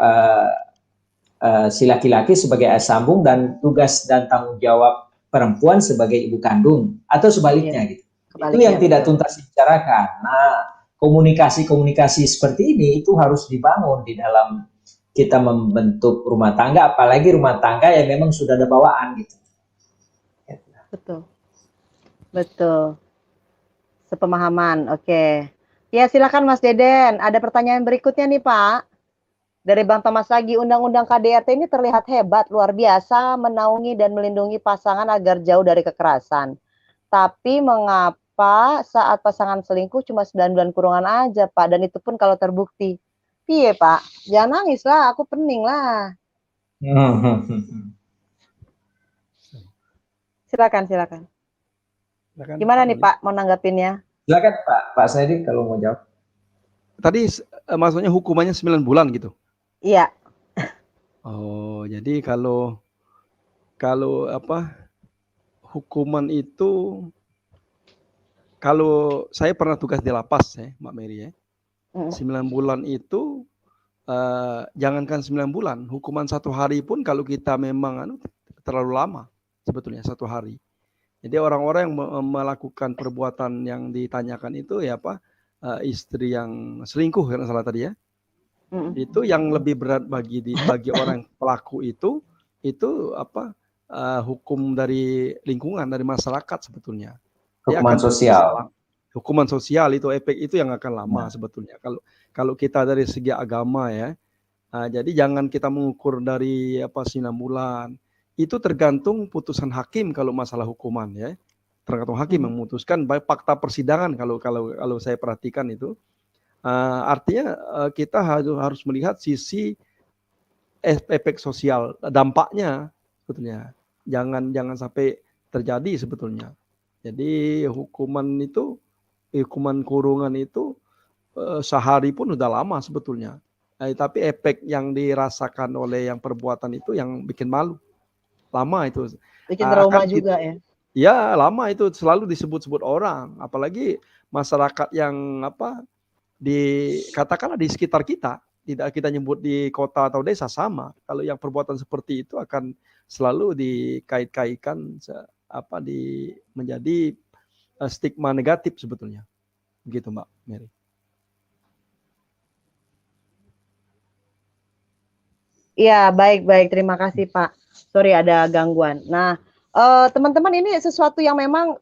si laki-laki sebagai ayah sambung dan tugas dan tanggung jawab perempuan sebagai ibu kandung atau sebaliknya gitu. Itu yang tidak tuntas dibicarakan. Nah, komunikasi seperti ini itu harus dibangun di dalam kita membentuk rumah tangga, apalagi rumah tangga yang memang sudah ada bawaan gitu. Betul. Betul. Sepemahaman. Oke. Ya, silakan Mas Deden. Ada pertanyaan berikutnya nih, Pak. Dari Bang Thomas lagi, Undang-Undang KDRT ini terlihat hebat, luar biasa, menaungi dan melindungi pasangan agar jauh dari kekerasan. Tapi mengapa saat pasangan selingkuh cuma 9 bulan kurungan aja, Pak? Dan itu pun kalau terbukti. Piye, Pak? Jangan nangis lah, aku pening lah. Silakan, silakan. Gimana nih Pak mau nanggapinnya? Silakan Pak Snedi kalau mau jawab. Tadi maksudnya hukumannya 9 bulan gitu? Iya. Oh, jadi kalau apa, hukuman itu, kalau saya pernah tugas di lapas ya, Mbak Mary ya, 9 bulan itu jangankan 9 bulan, hukuman 1 hari pun kalau kita memang terlalu lama sebetulnya 1 hari. Jadi orang-orang yang melakukan perbuatan yang ditanyakan itu ya apa, istri yang selingkuh karena salah tadi ya, itu yang lebih berat bagi orang pelaku itu apa, hukum dari lingkungan, dari masyarakat sebetulnya. Hukuman sosial. Hukuman sosial itu efek itu yang akan lama sebetulnya. Kalau kita dari segi agama ya, jadi jangan kita mengukur dari apa 9 bulan. Itu tergantung putusan hakim kalau masalah hukuman ya. Tergantung hakim memutuskan baik fakta persidangan kalau saya perhatikan itu. Artinya kita harus melihat sisi efek sosial, dampaknya sebetulnya. Jangan sampai terjadi sebetulnya. Jadi hukuman kurungan itu sehari pun udah lama sebetulnya. Tapi efek yang dirasakan oleh yang perbuatan itu yang bikin malu. Lama itu. Bikin trauma juga ya. Ya, lama itu selalu disebut-sebut orang, apalagi masyarakat yang apa katakanlah di sekitar kita, tidak kita nyebut di kota atau desa sama. Kalau yang perbuatan seperti itu akan selalu dikait-kaitkan menjadi stigma negatif sebetulnya. Begitu Mbak Mary. Iya, baik. Terima kasih Pak. Sorry ada gangguan. Nah, teman-teman ini sesuatu yang memang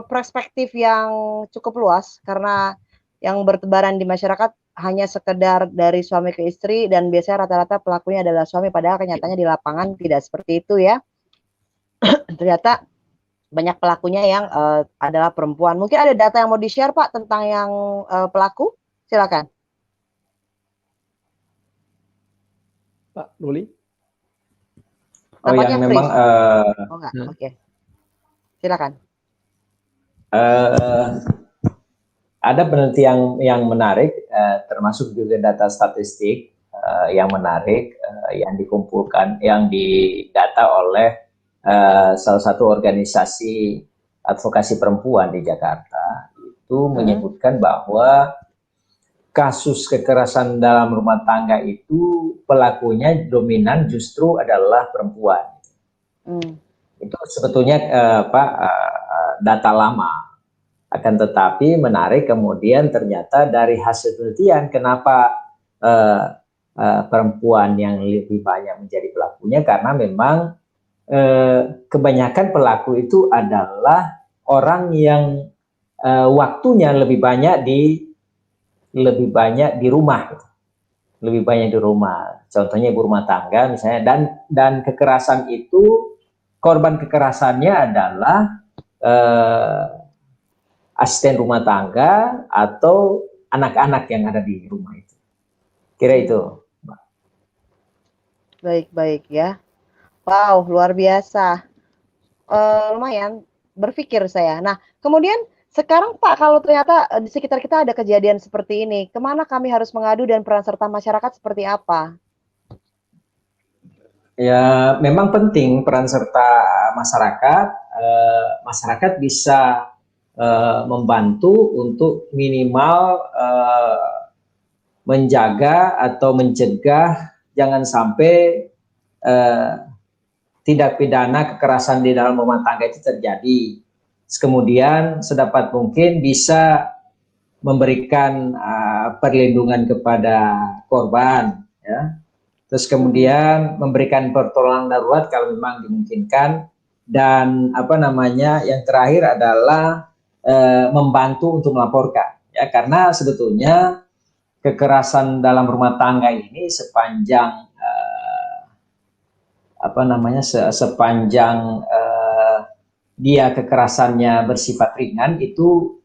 perspektif yang cukup luas karena yang bertebaran di masyarakat hanya sekedar dari suami ke istri dan biasanya rata-rata pelakunya adalah suami, padahal kenyataannya di lapangan tidak seperti itu ya. Ternyata banyak pelakunya yang adalah perempuan. Mungkin ada data yang mau di-share Pak tentang yang pelaku? Silakan. Pak Ruli. Yang memang Oke. Silakan. Ada penelitian yang menarik, termasuk juga data statistik yang menarik yang dikumpulkan, yang didata oleh salah satu organisasi advokasi perempuan di Jakarta. Itu menyebutkan bahwa kasus kekerasan dalam rumah tangga itu pelakunya dominan justru adalah perempuan. Itu sebetulnya data lama. Akan tetapi menarik kemudian ternyata dari hasil penelitian kenapa perempuan yang lebih banyak menjadi pelakunya, karena memang kebanyakan pelaku itu adalah orang yang waktunya lebih banyak di rumah, lebih banyak di rumah. Contohnya ibu rumah tangga misalnya, dan kekerasan itu, korban kekerasannya adalah asisten rumah tangga atau anak-anak yang ada di rumah itu. Kira itu. Baik ya. Wow, luar biasa. Lumayan berpikir saya. Nah, kemudian sekarang Pak, kalau ternyata di sekitar kita ada kejadian seperti ini, kemana kami harus mengadu dan peran serta masyarakat seperti apa? Ya, memang penting peran serta masyarakat. Masyarakat bisa membantu untuk minimal menjaga atau mencegah jangan sampai tindak pidana kekerasan di dalam rumah tangga itu terjadi. Kemudian sedapat mungkin bisa memberikan perlindungan kepada korban, ya. Terus kemudian memberikan pertolongan darurat kalau memang dimungkinkan, dan apa namanya yang terakhir adalah membantu untuk melaporkan, ya, karena sebetulnya kekerasan dalam rumah tangga ini sepanjang apa namanya sepanjang dia kekerasannya bersifat ringan itu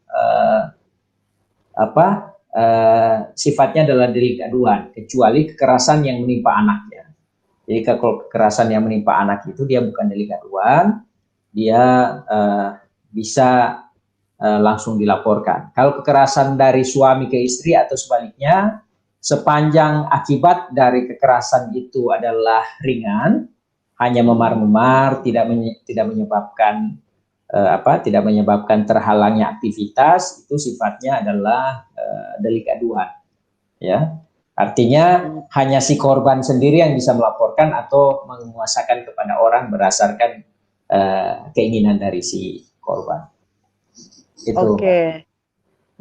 sifatnya adalah delik aduan, kecuali kekerasan yang menimpa anaknya. Jadi kalau kekerasan yang menimpa anak itu dia bukan delik aduan, dia bisa langsung dilaporkan. Kalau kekerasan dari suami ke istri atau sebaliknya, sepanjang akibat dari kekerasan itu adalah ringan, hanya memar-memar, tidak menyebabkan tidak menyebabkan terhalangnya aktivitas, itu sifatnya adalah delik aduan, ya. Artinya hanya si korban sendiri yang bisa melaporkan atau menguasakan kepada orang berdasarkan keinginan dari si korban. Itu. Oke.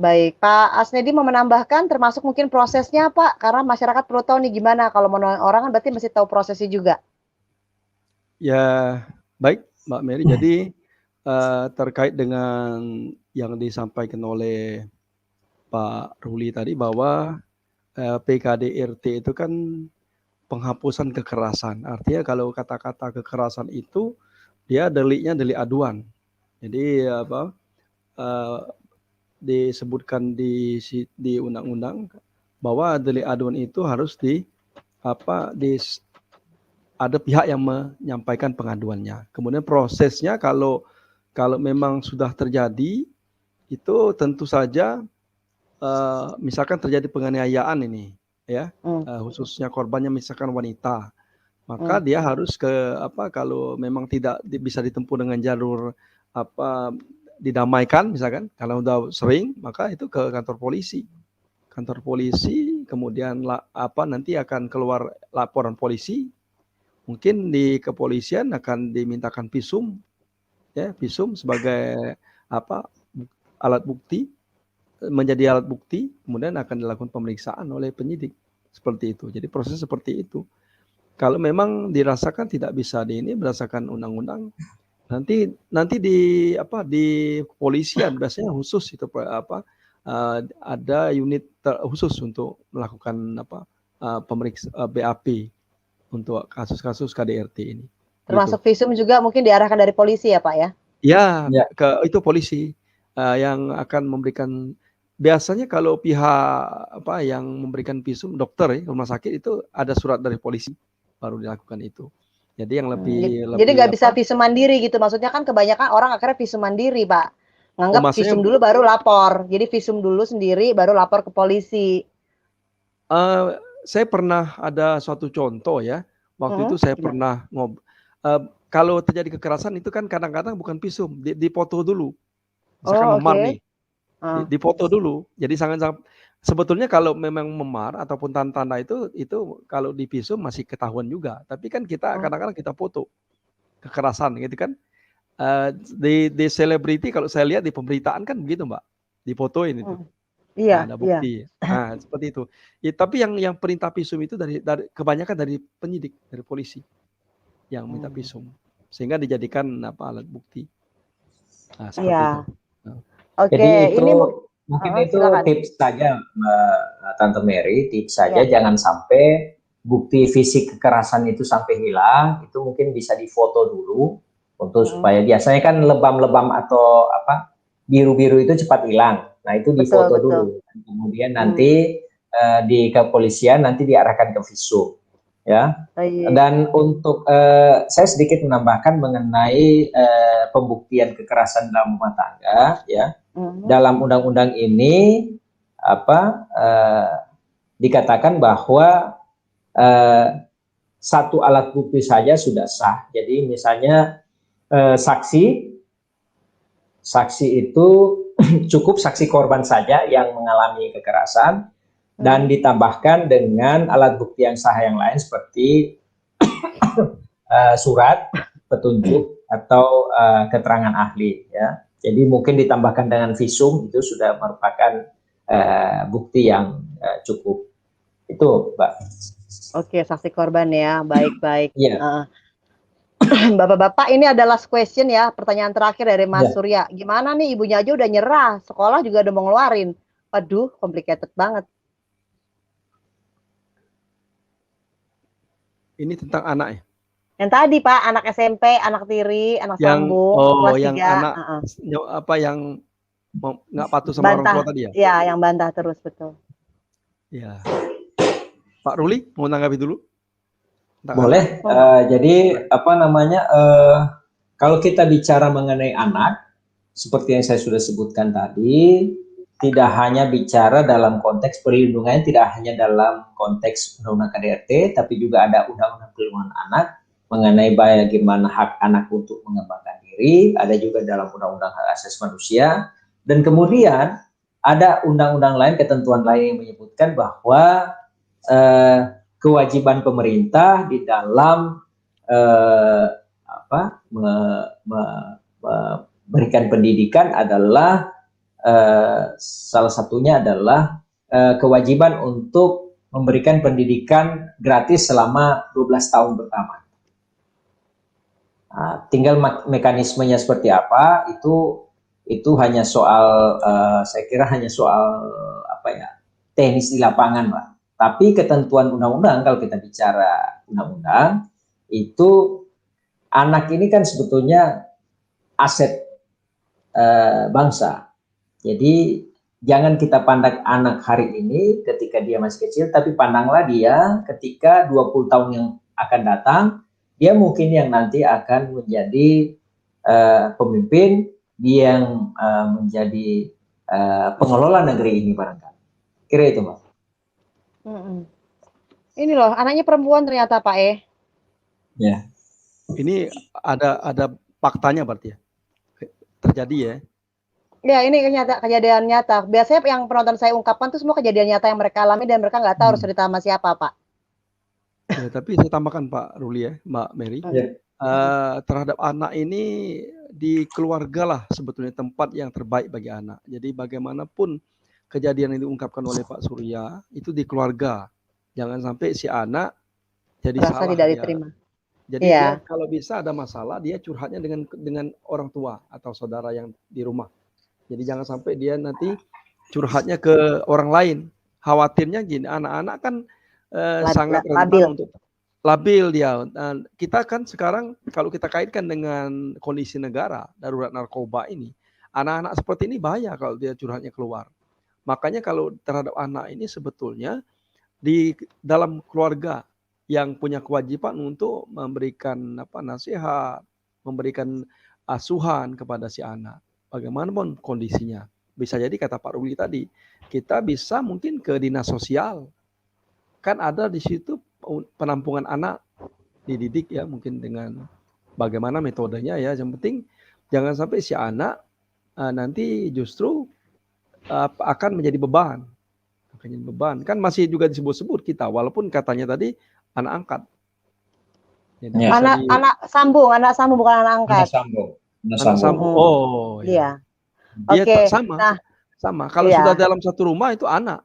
Baik, Pak Asnedi mau menambahkan termasuk mungkin prosesnya, Pak, karena masyarakat perlu tahu nih gimana kalau mau nolong orang kan berarti mesti tahu prosesnya juga. Ya, baik Mbak Mary. Jadi terkait dengan yang disampaikan oleh Pak Ruli tadi bahwa PKDRT itu kan penghapusan kekerasan. Artinya kalau kata-kata kekerasan itu dia deliknya delik aduan. Jadi disebutkan di undang-undang bahwa delik aduan itu harus ada pihak yang menyampaikan pengaduannya. Kemudian prosesnya kalau memang sudah terjadi itu tentu saja misalkan terjadi penganiayaan ini, ya, khususnya korbannya misalkan wanita, maka dia harus kalau memang tidak bisa ditempuh dengan jalur didamaikan misalkan, kalau udah sering maka itu ke kantor polisi. Kantor polisi kemudian nanti akan keluar laporan polisi. Mungkin di kepolisian akan dimintakan visum, ya, visum sebagai alat bukti, menjadi alat bukti, kemudian akan dilakukan pemeriksaan oleh penyidik seperti itu. Jadi proses seperti itu. Kalau memang dirasakan tidak bisa berdasarkan undang-undang, nanti di kepolisian biasanya khusus itu ada unit khusus untuk melakukan pemeriksaan BAP untuk kasus-kasus KDRT ini. Termasuk visum juga mungkin diarahkan dari polisi ya, Pak ya? Ya, itu polisi yang akan memberikan. Biasanya kalau pihak yang memberikan visum, dokter rumah sakit itu ada surat dari polisi baru dilakukan itu. Jadi yang lebih jadi nggak bisa visum mandiri gitu, maksudnya kan kebanyakan orang akhirnya visum mandiri, Pak. Nganggap visum dulu baru lapor, jadi visum dulu sendiri baru lapor ke polisi. Saya pernah ada suatu contoh ya, waktu itu saya pernah kalau terjadi kekerasan itu kan kadang-kadang bukan visum, dipoto dulu. Misalkan memar nih, dipoto dulu. Jadi sebetulnya kalau memang memar ataupun tanda-tanda itu kalau di visum masih ketahuan juga. Tapi kan kita kadang-kadang kita foto kekerasan gitu kan. Di selebriti kalau saya lihat di pemberitaan kan begitu Mbak, difotoin itu. Iya, ada bukti. Nah, seperti itu. Ya, tapi yang perintah visum itu dari kebanyakan dari penyidik, dari polisi yang minta visum, sehingga dijadikan alat bukti. Nah, seperti itu. Oke, jadi itu ini mungkin itu tips saja, Tante Mary, tips saja, jangan sampai bukti fisik kekerasan itu sampai hilang. Itu mungkin bisa difoto dulu untuk supaya biasanya kan lebam-lebam atau biru-biru itu cepat hilang. Nah, itu difoto dulu. Kemudian nanti di kepolisian nanti diarahkan ke visum, ya. Dan untuk saya sedikit menambahkan mengenai pembuktian kekerasan dalam rumah tangga, ya. Dalam undang-undang ini dikatakan bahwa satu alat bukti saja sudah sah. Jadi misalnya saksi itu cukup saksi korban saja yang mengalami kekerasan dan ditambahkan dengan alat bukti yang sah yang lain seperti surat petunjuk atau keterangan ahli, ya. Jadi mungkin ditambahkan dengan visum itu sudah merupakan bukti yang cukup. Itu, Mbak. Oke, saksi korban ya, baik-baik. Bapak-bapak, ini adalah last question ya, pertanyaan terakhir dari Mas Ya. Surya. Gimana nih, ibunya aja udah nyerah, sekolah juga udah mau ngeluarin. Waduh, complicated banget. Ini tentang anak ya? Yang tadi Pak, anak SMP, anak tiri, anak sambung, kelas yang 3, anak apa yang nggak patuh sama orang bantah, tua tadi ya? ya yang bantah terus, betul. Ya. Pak Ruli mau tanggapi dulu? Boleh. Jadi apa namanya? Kalau kita bicara mengenai anak, seperti yang saya sudah sebutkan tadi, tidak hanya bicara dalam konteks perlindungan, tidak hanya dalam konteks undang-undang KDRT, tapi juga ada undang-undang perlindungan anak mengenai bagaimana hak anak untuk mengembangkan diri, ada juga dalam undang-undang hak asasi manusia, dan kemudian ada undang-undang lain, ketentuan lain yang menyebutkan bahwa kewajiban pemerintah di dalam memberikan pendidikan adalah salah satunya adalah kewajiban untuk memberikan pendidikan gratis selama 12 tahun pertama. Nah, tinggal mekanismenya seperti apa itu hanya soal saya kira hanya soal teknis di lapangan, Pak. Tapi ketentuan undang-undang, kalau kita bicara undang-undang, itu anak ini kan sebetulnya aset bangsa. Jadi jangan kita pandang anak hari ini ketika dia masih kecil, tapi pandanglah dia ketika 20 tahun yang akan datang, dia mungkin yang nanti akan menjadi pemimpin, dia yang menjadi pengelola negeri ini barangkali. Kira itu, Mbak. Ini loh, anaknya perempuan ternyata, Pak Ya. Ini ada faktanya berarti ya? Terjadi ya? Ya, ini kejadian nyata. Biasanya yang penonton saya ungkapkan itu semua kejadian nyata yang mereka alami dan mereka nggak tahu harus cerita sama siapa, Pak. Ya, tapi saya tambahkan Pak Ruli ya, Mbak Mary. Terhadap anak ini di keluarga lah sebetulnya tempat yang terbaik bagi anak. Jadi bagaimanapun kejadian yang diungkapkan oleh Pak Surya itu di keluarga. Jangan sampai si anak jadi merasa salah tidak dia. diterima. Jadi dia kalau bisa ada masalah dia curhatnya dengan orang tua atau saudara yang di rumah. Jadi jangan sampai dia nanti curhatnya ke orang lain. Khawatirnya gini, anak-anak kan sangat rentan untuk labil dia. Kita kan sekarang kalau kita kaitkan dengan kondisi negara darurat narkoba ini, anak-anak seperti ini bahaya kalau dia curhatnya keluar. Makanya kalau terhadap anak ini sebetulnya di dalam keluarga yang punya kewajiban untuk memberikan nasihat, memberikan asuhan kepada si anak. Bagaimanapun kondisinya. Bisa jadi kata Pak Ruli tadi, kita bisa mungkin ke dinas sosial. Kan ada di situ penampungan anak dididik ya, mungkin dengan bagaimana metodenya ya. Yang penting jangan sampai si anak nanti justru akan menjadi beban. Kan masih juga disebut-sebut kita, walaupun katanya tadi anak angkat. Jadi anak sambung bukan anak angkat. Anak sambung. Oh iya. Dia sama. Kalau sudah dalam satu rumah itu anak.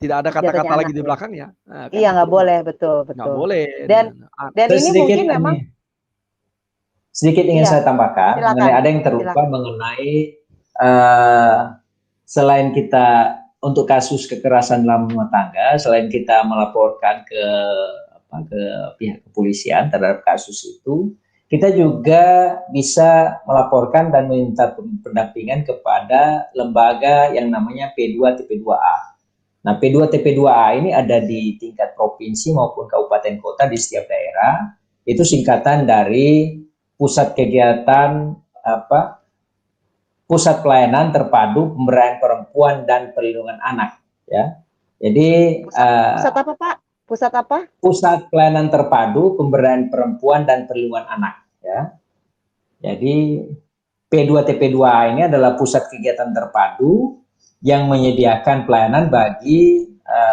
Tidak ada kata-kata lagi di belakangnya. Nah, kan iya, nggak boleh, betul. Nggak boleh. Dan ini mungkin memang sedikit ingin saya tambahkan, mengenai ada yang terlupa mengenai selain kita untuk kasus kekerasan dalam rumah tangga, selain kita melaporkan ke pihak kepolisian terhadap kasus itu, kita juga bisa melaporkan dan meminta pendampingan kepada lembaga yang namanya P2TP2A. Nah, P2TP2A ini ada di tingkat provinsi maupun kabupaten kota di setiap daerah. Itu singkatan dari Pusat Kegiatan Pusat Pelayanan Terpadu Pemberdayaan Perempuan dan Perlindungan Anak. Ya, jadi pusat apa, Pak? Pusat apa? Pusat Pelayanan Terpadu Pemberdayaan Perempuan dan Perlindungan Anak. Ya, jadi P2TP2A ini adalah pusat kegiatan terpadu yang menyediakan pelayanan bagi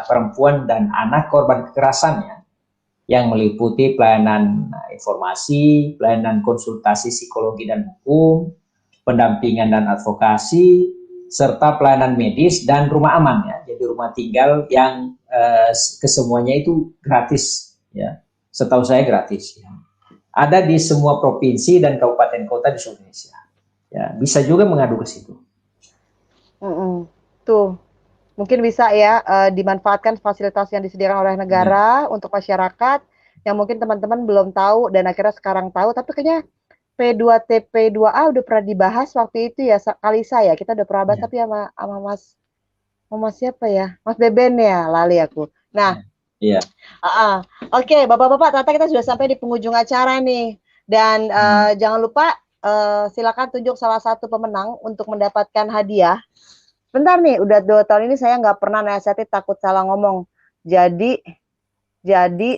perempuan dan anak korban kekerasan ya, yang meliputi pelayanan informasi, pelayanan konsultasi psikologi dan hukum, pendampingan dan advokasi, serta pelayanan medis dan rumah aman ya. Jadi rumah tinggal yang kesemuanya itu gratis ya. Setahu saya gratis ya. ada di semua provinsi dan kabupaten kota di seluruh Indonesia. Ya, bisa juga mengadu ke situ. Tuh, mungkin bisa ya dimanfaatkan fasilitas yang disediakan oleh negara untuk masyarakat yang mungkin teman-teman belum tahu dan akhirnya sekarang tahu, tapi kayaknya P2T, P2A udah pernah dibahas waktu itu ya, Kalisa ya, kita udah pernah bahas tapi sama Mas siapa ya? Mas Beben ya, lali aku. Nah, Iya. Oke, Bapak-bapak, ternyata kita sudah sampai di penghujung acara nih. Dan jangan lupa silakan tunjuk salah satu pemenang untuk mendapatkan hadiah. Bentar nih, udah 2 tahun ini saya nggak pernah nasihati takut salah ngomong. Jadi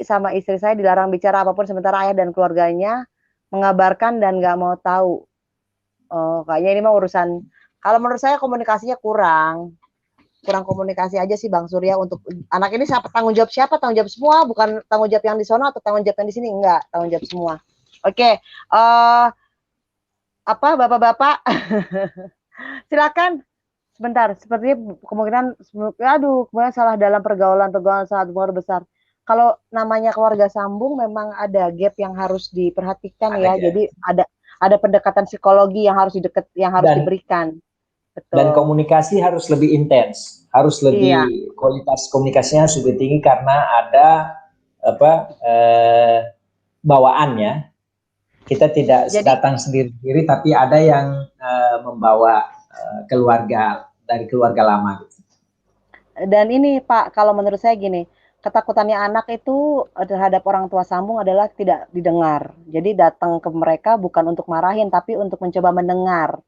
sama istri saya dilarang bicara apapun sementara ayah dan keluarganya mengabarkan dan nggak mau tahu. Kayaknya ini mah urusan, kalau menurut saya komunikasinya kurang komunikasi aja sih Bang Surya untuk anak ini tanggung jawab siapa? Tanggung jawab semua, bukan tanggung jawab yang di sono atau tanggung jawab yang di sini, enggak, tanggung jawab semua. Oke, apa Bapak-bapak? Silakan. Sebentar, sepertinya kemungkinan salah dalam pergaulan sangat besar. Kalau namanya keluarga sambung memang ada gap yang harus diperhatikan ya. Jadi ada pendekatan psikologi yang harus diberikan. Betul. Dan komunikasi harus lebih intens, harus lebih kualitas komunikasinya harus lebih tinggi karena ada bawaannya. Kita tidak datang sendiri-sendiri, tapi ada yang membawa keluarga dari keluarga lama. Dan ini Pak, kalau menurut saya gini, ketakutannya anak itu terhadap orang tua sambung adalah tidak didengar. Jadi datang ke mereka bukan untuk marahin, tapi untuk mencoba mendengar,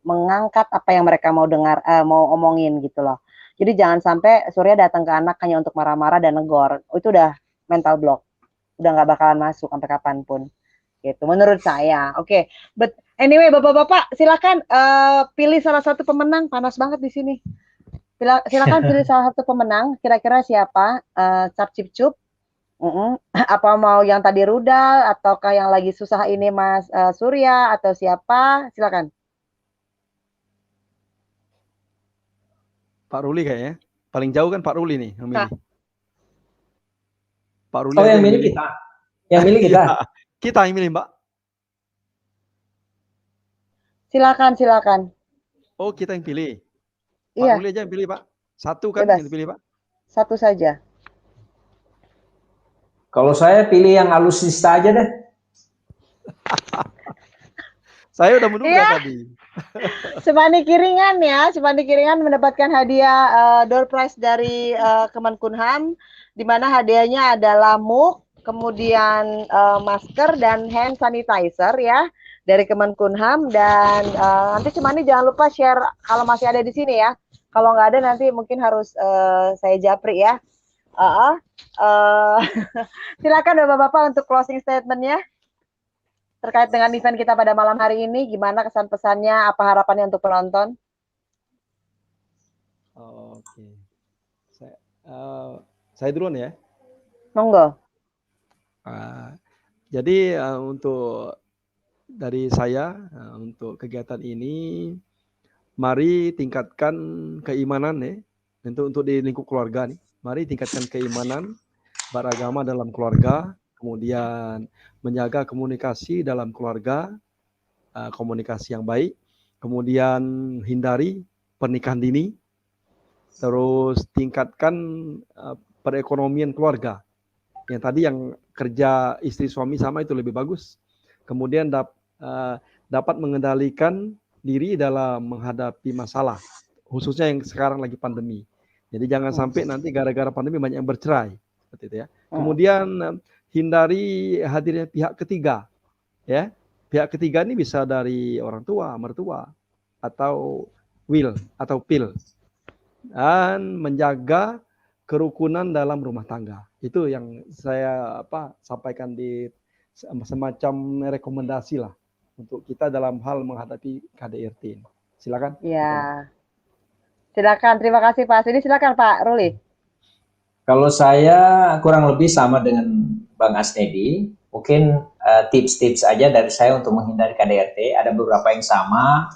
mengangkat apa yang mereka mau dengar, mau omongin gitu loh. Jadi jangan sampai Surya datang ke anak hanya untuk marah-marah dan negor. Itu udah mental block, udah nggak bakalan masuk sampai kapanpun. Gitu, menurut saya. Oke, but anyway, bapak-bapak, silakan pilih salah satu pemenang. Panas banget di sini. Silakan pilih salah satu pemenang. Kira-kira siapa? Cap cip cup. Apa mau yang tadi rudal ataukah yang lagi susah ini Mas Surya atau siapa? Silakan. Pak Ruli kayaknya. Paling jauh kan Pak Ruli nih yang milih. Pak Ruli yang milih kita. Yang milih kita. Kita yang milih, Mbak. Silakan. Oh, kita yang pilih. Pak Ruli aja yang pilih, Pak. Satu kan yang dipilih, Pak? Satu saja. Kalau saya pilih yang alusista aja deh. Saya udah menduga tadi. Semani Kiringan ya, Semani Kiringan mendapatkan hadiah door prize dari Kemenkumham, di mana hadiahnya adalah mug, kemudian masker dan hand sanitizer ya dari Kemenkumham. Dan nanti Semani jangan lupa share kalau masih ada di sini ya. Kalau nggak ada nanti mungkin harus saya japri ya. Silakan Bapak-bapak untuk closing statement-nya terkait dengan event kita pada malam hari ini. Gimana kesan pesannya, apa harapannya untuk penonton? Oke. Saya duluan ya. Monggo. Jadi untuk dari saya untuk kegiatan ini, mari tingkatkan keimanan ya. Untuk di lingkup keluarga nih. Mari tingkatkan keimanan beragama dalam keluarga, kemudian menjaga komunikasi dalam keluarga, komunikasi yang baik, kemudian hindari pernikahan dini, terus tingkatkan perekonomian keluarga. Yang tadi yang kerja istri suami sama itu lebih bagus. Kemudian dapat mengendalikan diri dalam menghadapi masalah, khususnya yang sekarang lagi pandemi. Jadi jangan sampai nanti gara-gara pandemi banyak yang bercerai, seperti itu ya. Kemudian hindari hadirnya pihak ketiga, ya. Pihak ketiga ini bisa dari orang tua, mertua, atau will atau pil, dan menjaga kerukunan dalam rumah tangga. Itu yang saya sampaikan di semacam rekomendasi lah untuk kita dalam hal menghadapi KDRT. Silakan. Ya. Silakan, terima kasih Pak Sini. Silakan Pak Ruli. Kalau saya kurang lebih sama dengan Bang Asnedi, mungkin tips-tips aja dari saya untuk menghindari KDRT. Ada beberapa yang sama.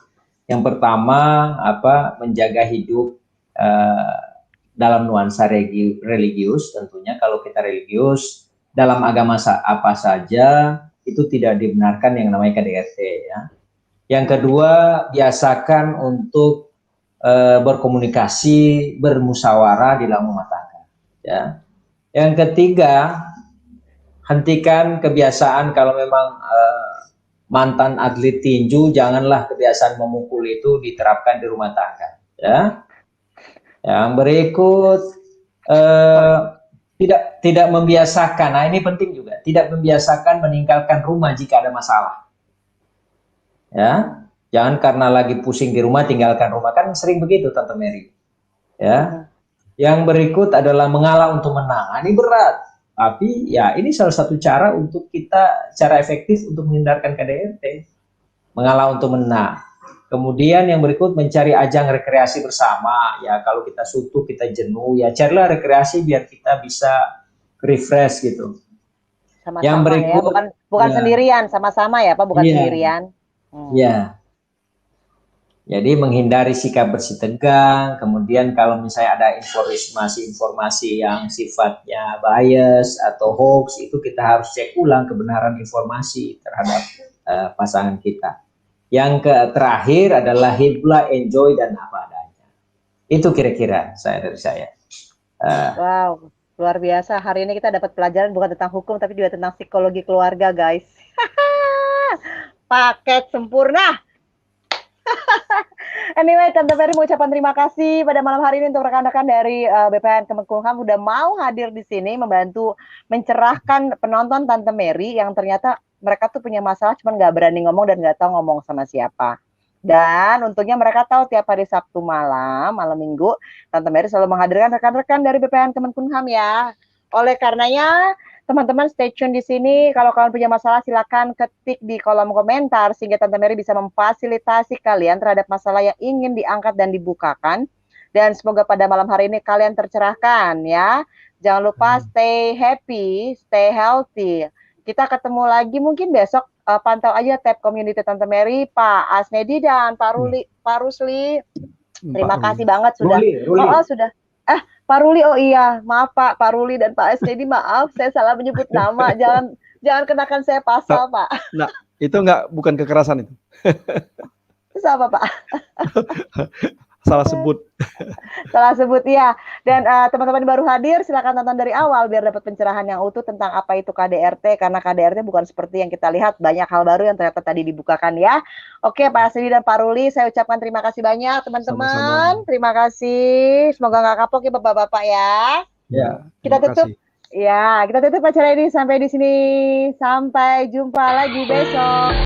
Yang pertama, menjaga hidup dalam nuansa religius. Tentunya kalau kita religius, dalam agama apa saja, itu tidak dibenarkan yang namanya KDRT ya. Yang kedua, biasakan untuk berkomunikasi, bermusyawarah di dalam rumah tangga ya. Yang ketiga, hentikan kebiasaan kalau memang mantan atlet tinju, janganlah kebiasaan memukul itu diterapkan di rumah tangga ya. Yang berikut, tidak membiasakan, nah ini penting juga, tidak membiasakan meninggalkan rumah jika ada masalah ya. Jangan karena lagi pusing di rumah tinggalkan rumah, kan sering begitu Tante Mary ya. Yang berikut adalah mengalah untuk menang. Nah, ini berat, tapi ya ini salah satu cara untuk kita, cara efektif untuk menghindarkan KDRT, mengalah untuk menang. Kemudian yang berikut, mencari ajang rekreasi bersama ya. Kalau kita suntuk, kita jenuh ya, carilah rekreasi biar kita bisa refresh gitu. Sama-sama yang berikut ya, bukan ya, sendirian, sama-sama ya Pak, bukan iya, sendirian. Ya. Jadi menghindari sikap bersih tegang. Kemudian kalau misalnya ada informasi yang sifatnya bias atau hoax, itu kita harus cek ulang kebenaran informasi terhadap pasangan kita. Yang terakhir adalah hiblah, enjoy, dan apa adanya. Itu kira-kira dari saya. Wow, luar biasa. Hari ini kita dapat pelajaran bukan tentang hukum, tapi juga tentang psikologi keluarga, guys. Paket sempurna. Anyway, Tante Mary mengucapkan terima kasih pada malam hari ini untuk rekan-rekan dari BPN Kemenkumham udah mau hadir di sini membantu mencerahkan penonton Tante Mary yang ternyata mereka tuh punya masalah cuman nggak berani ngomong dan nggak tahu ngomong sama siapa. Dan untungnya mereka tahu tiap hari Sabtu malam Minggu, Tante Mary selalu menghadirkan rekan-rekan dari BPN Kemenkumham ya. Oleh karenanya, teman-teman stay tune di sini. Kalau kalian punya masalah, silakan ketik di kolom komentar sehingga Tante Mary bisa memfasilitasi kalian terhadap masalah yang ingin diangkat dan dibukakan. Dan semoga pada malam hari ini kalian tercerahkan ya. Jangan lupa stay happy, stay healthy. Kita ketemu lagi mungkin besok, pantau aja tab community Tante Mary, Pak Asnedi dan Pak Rusli. Terima kasih banget sudah. Ruli. Sudah. Pak Ruli, oh iya, maaf Pak Ruli dan Pak Asnedi, maaf saya salah menyebut nama. Jangan kenakan saya pasal, Pak. Nah, itu bukan kekerasan itu. Itu apa, Pak? Salah sebut. Salah sebut ya. Dan teman-teman baru hadir, silakan tonton dari awal biar dapat pencerahan yang utuh tentang apa itu KDRT, karena KDRT bukan seperti yang kita lihat, banyak hal baru yang ternyata tadi dibukakan ya. Oke, Pak Asri dan Pak Ruli, saya ucapkan terima kasih banyak teman-teman. Terima kasih. Semoga nggak kapok ya Bapak-bapak ya. Ya. Kita tutup. Ya, kita tutup acara ini sampai di sini. Sampai jumpa lagi besok.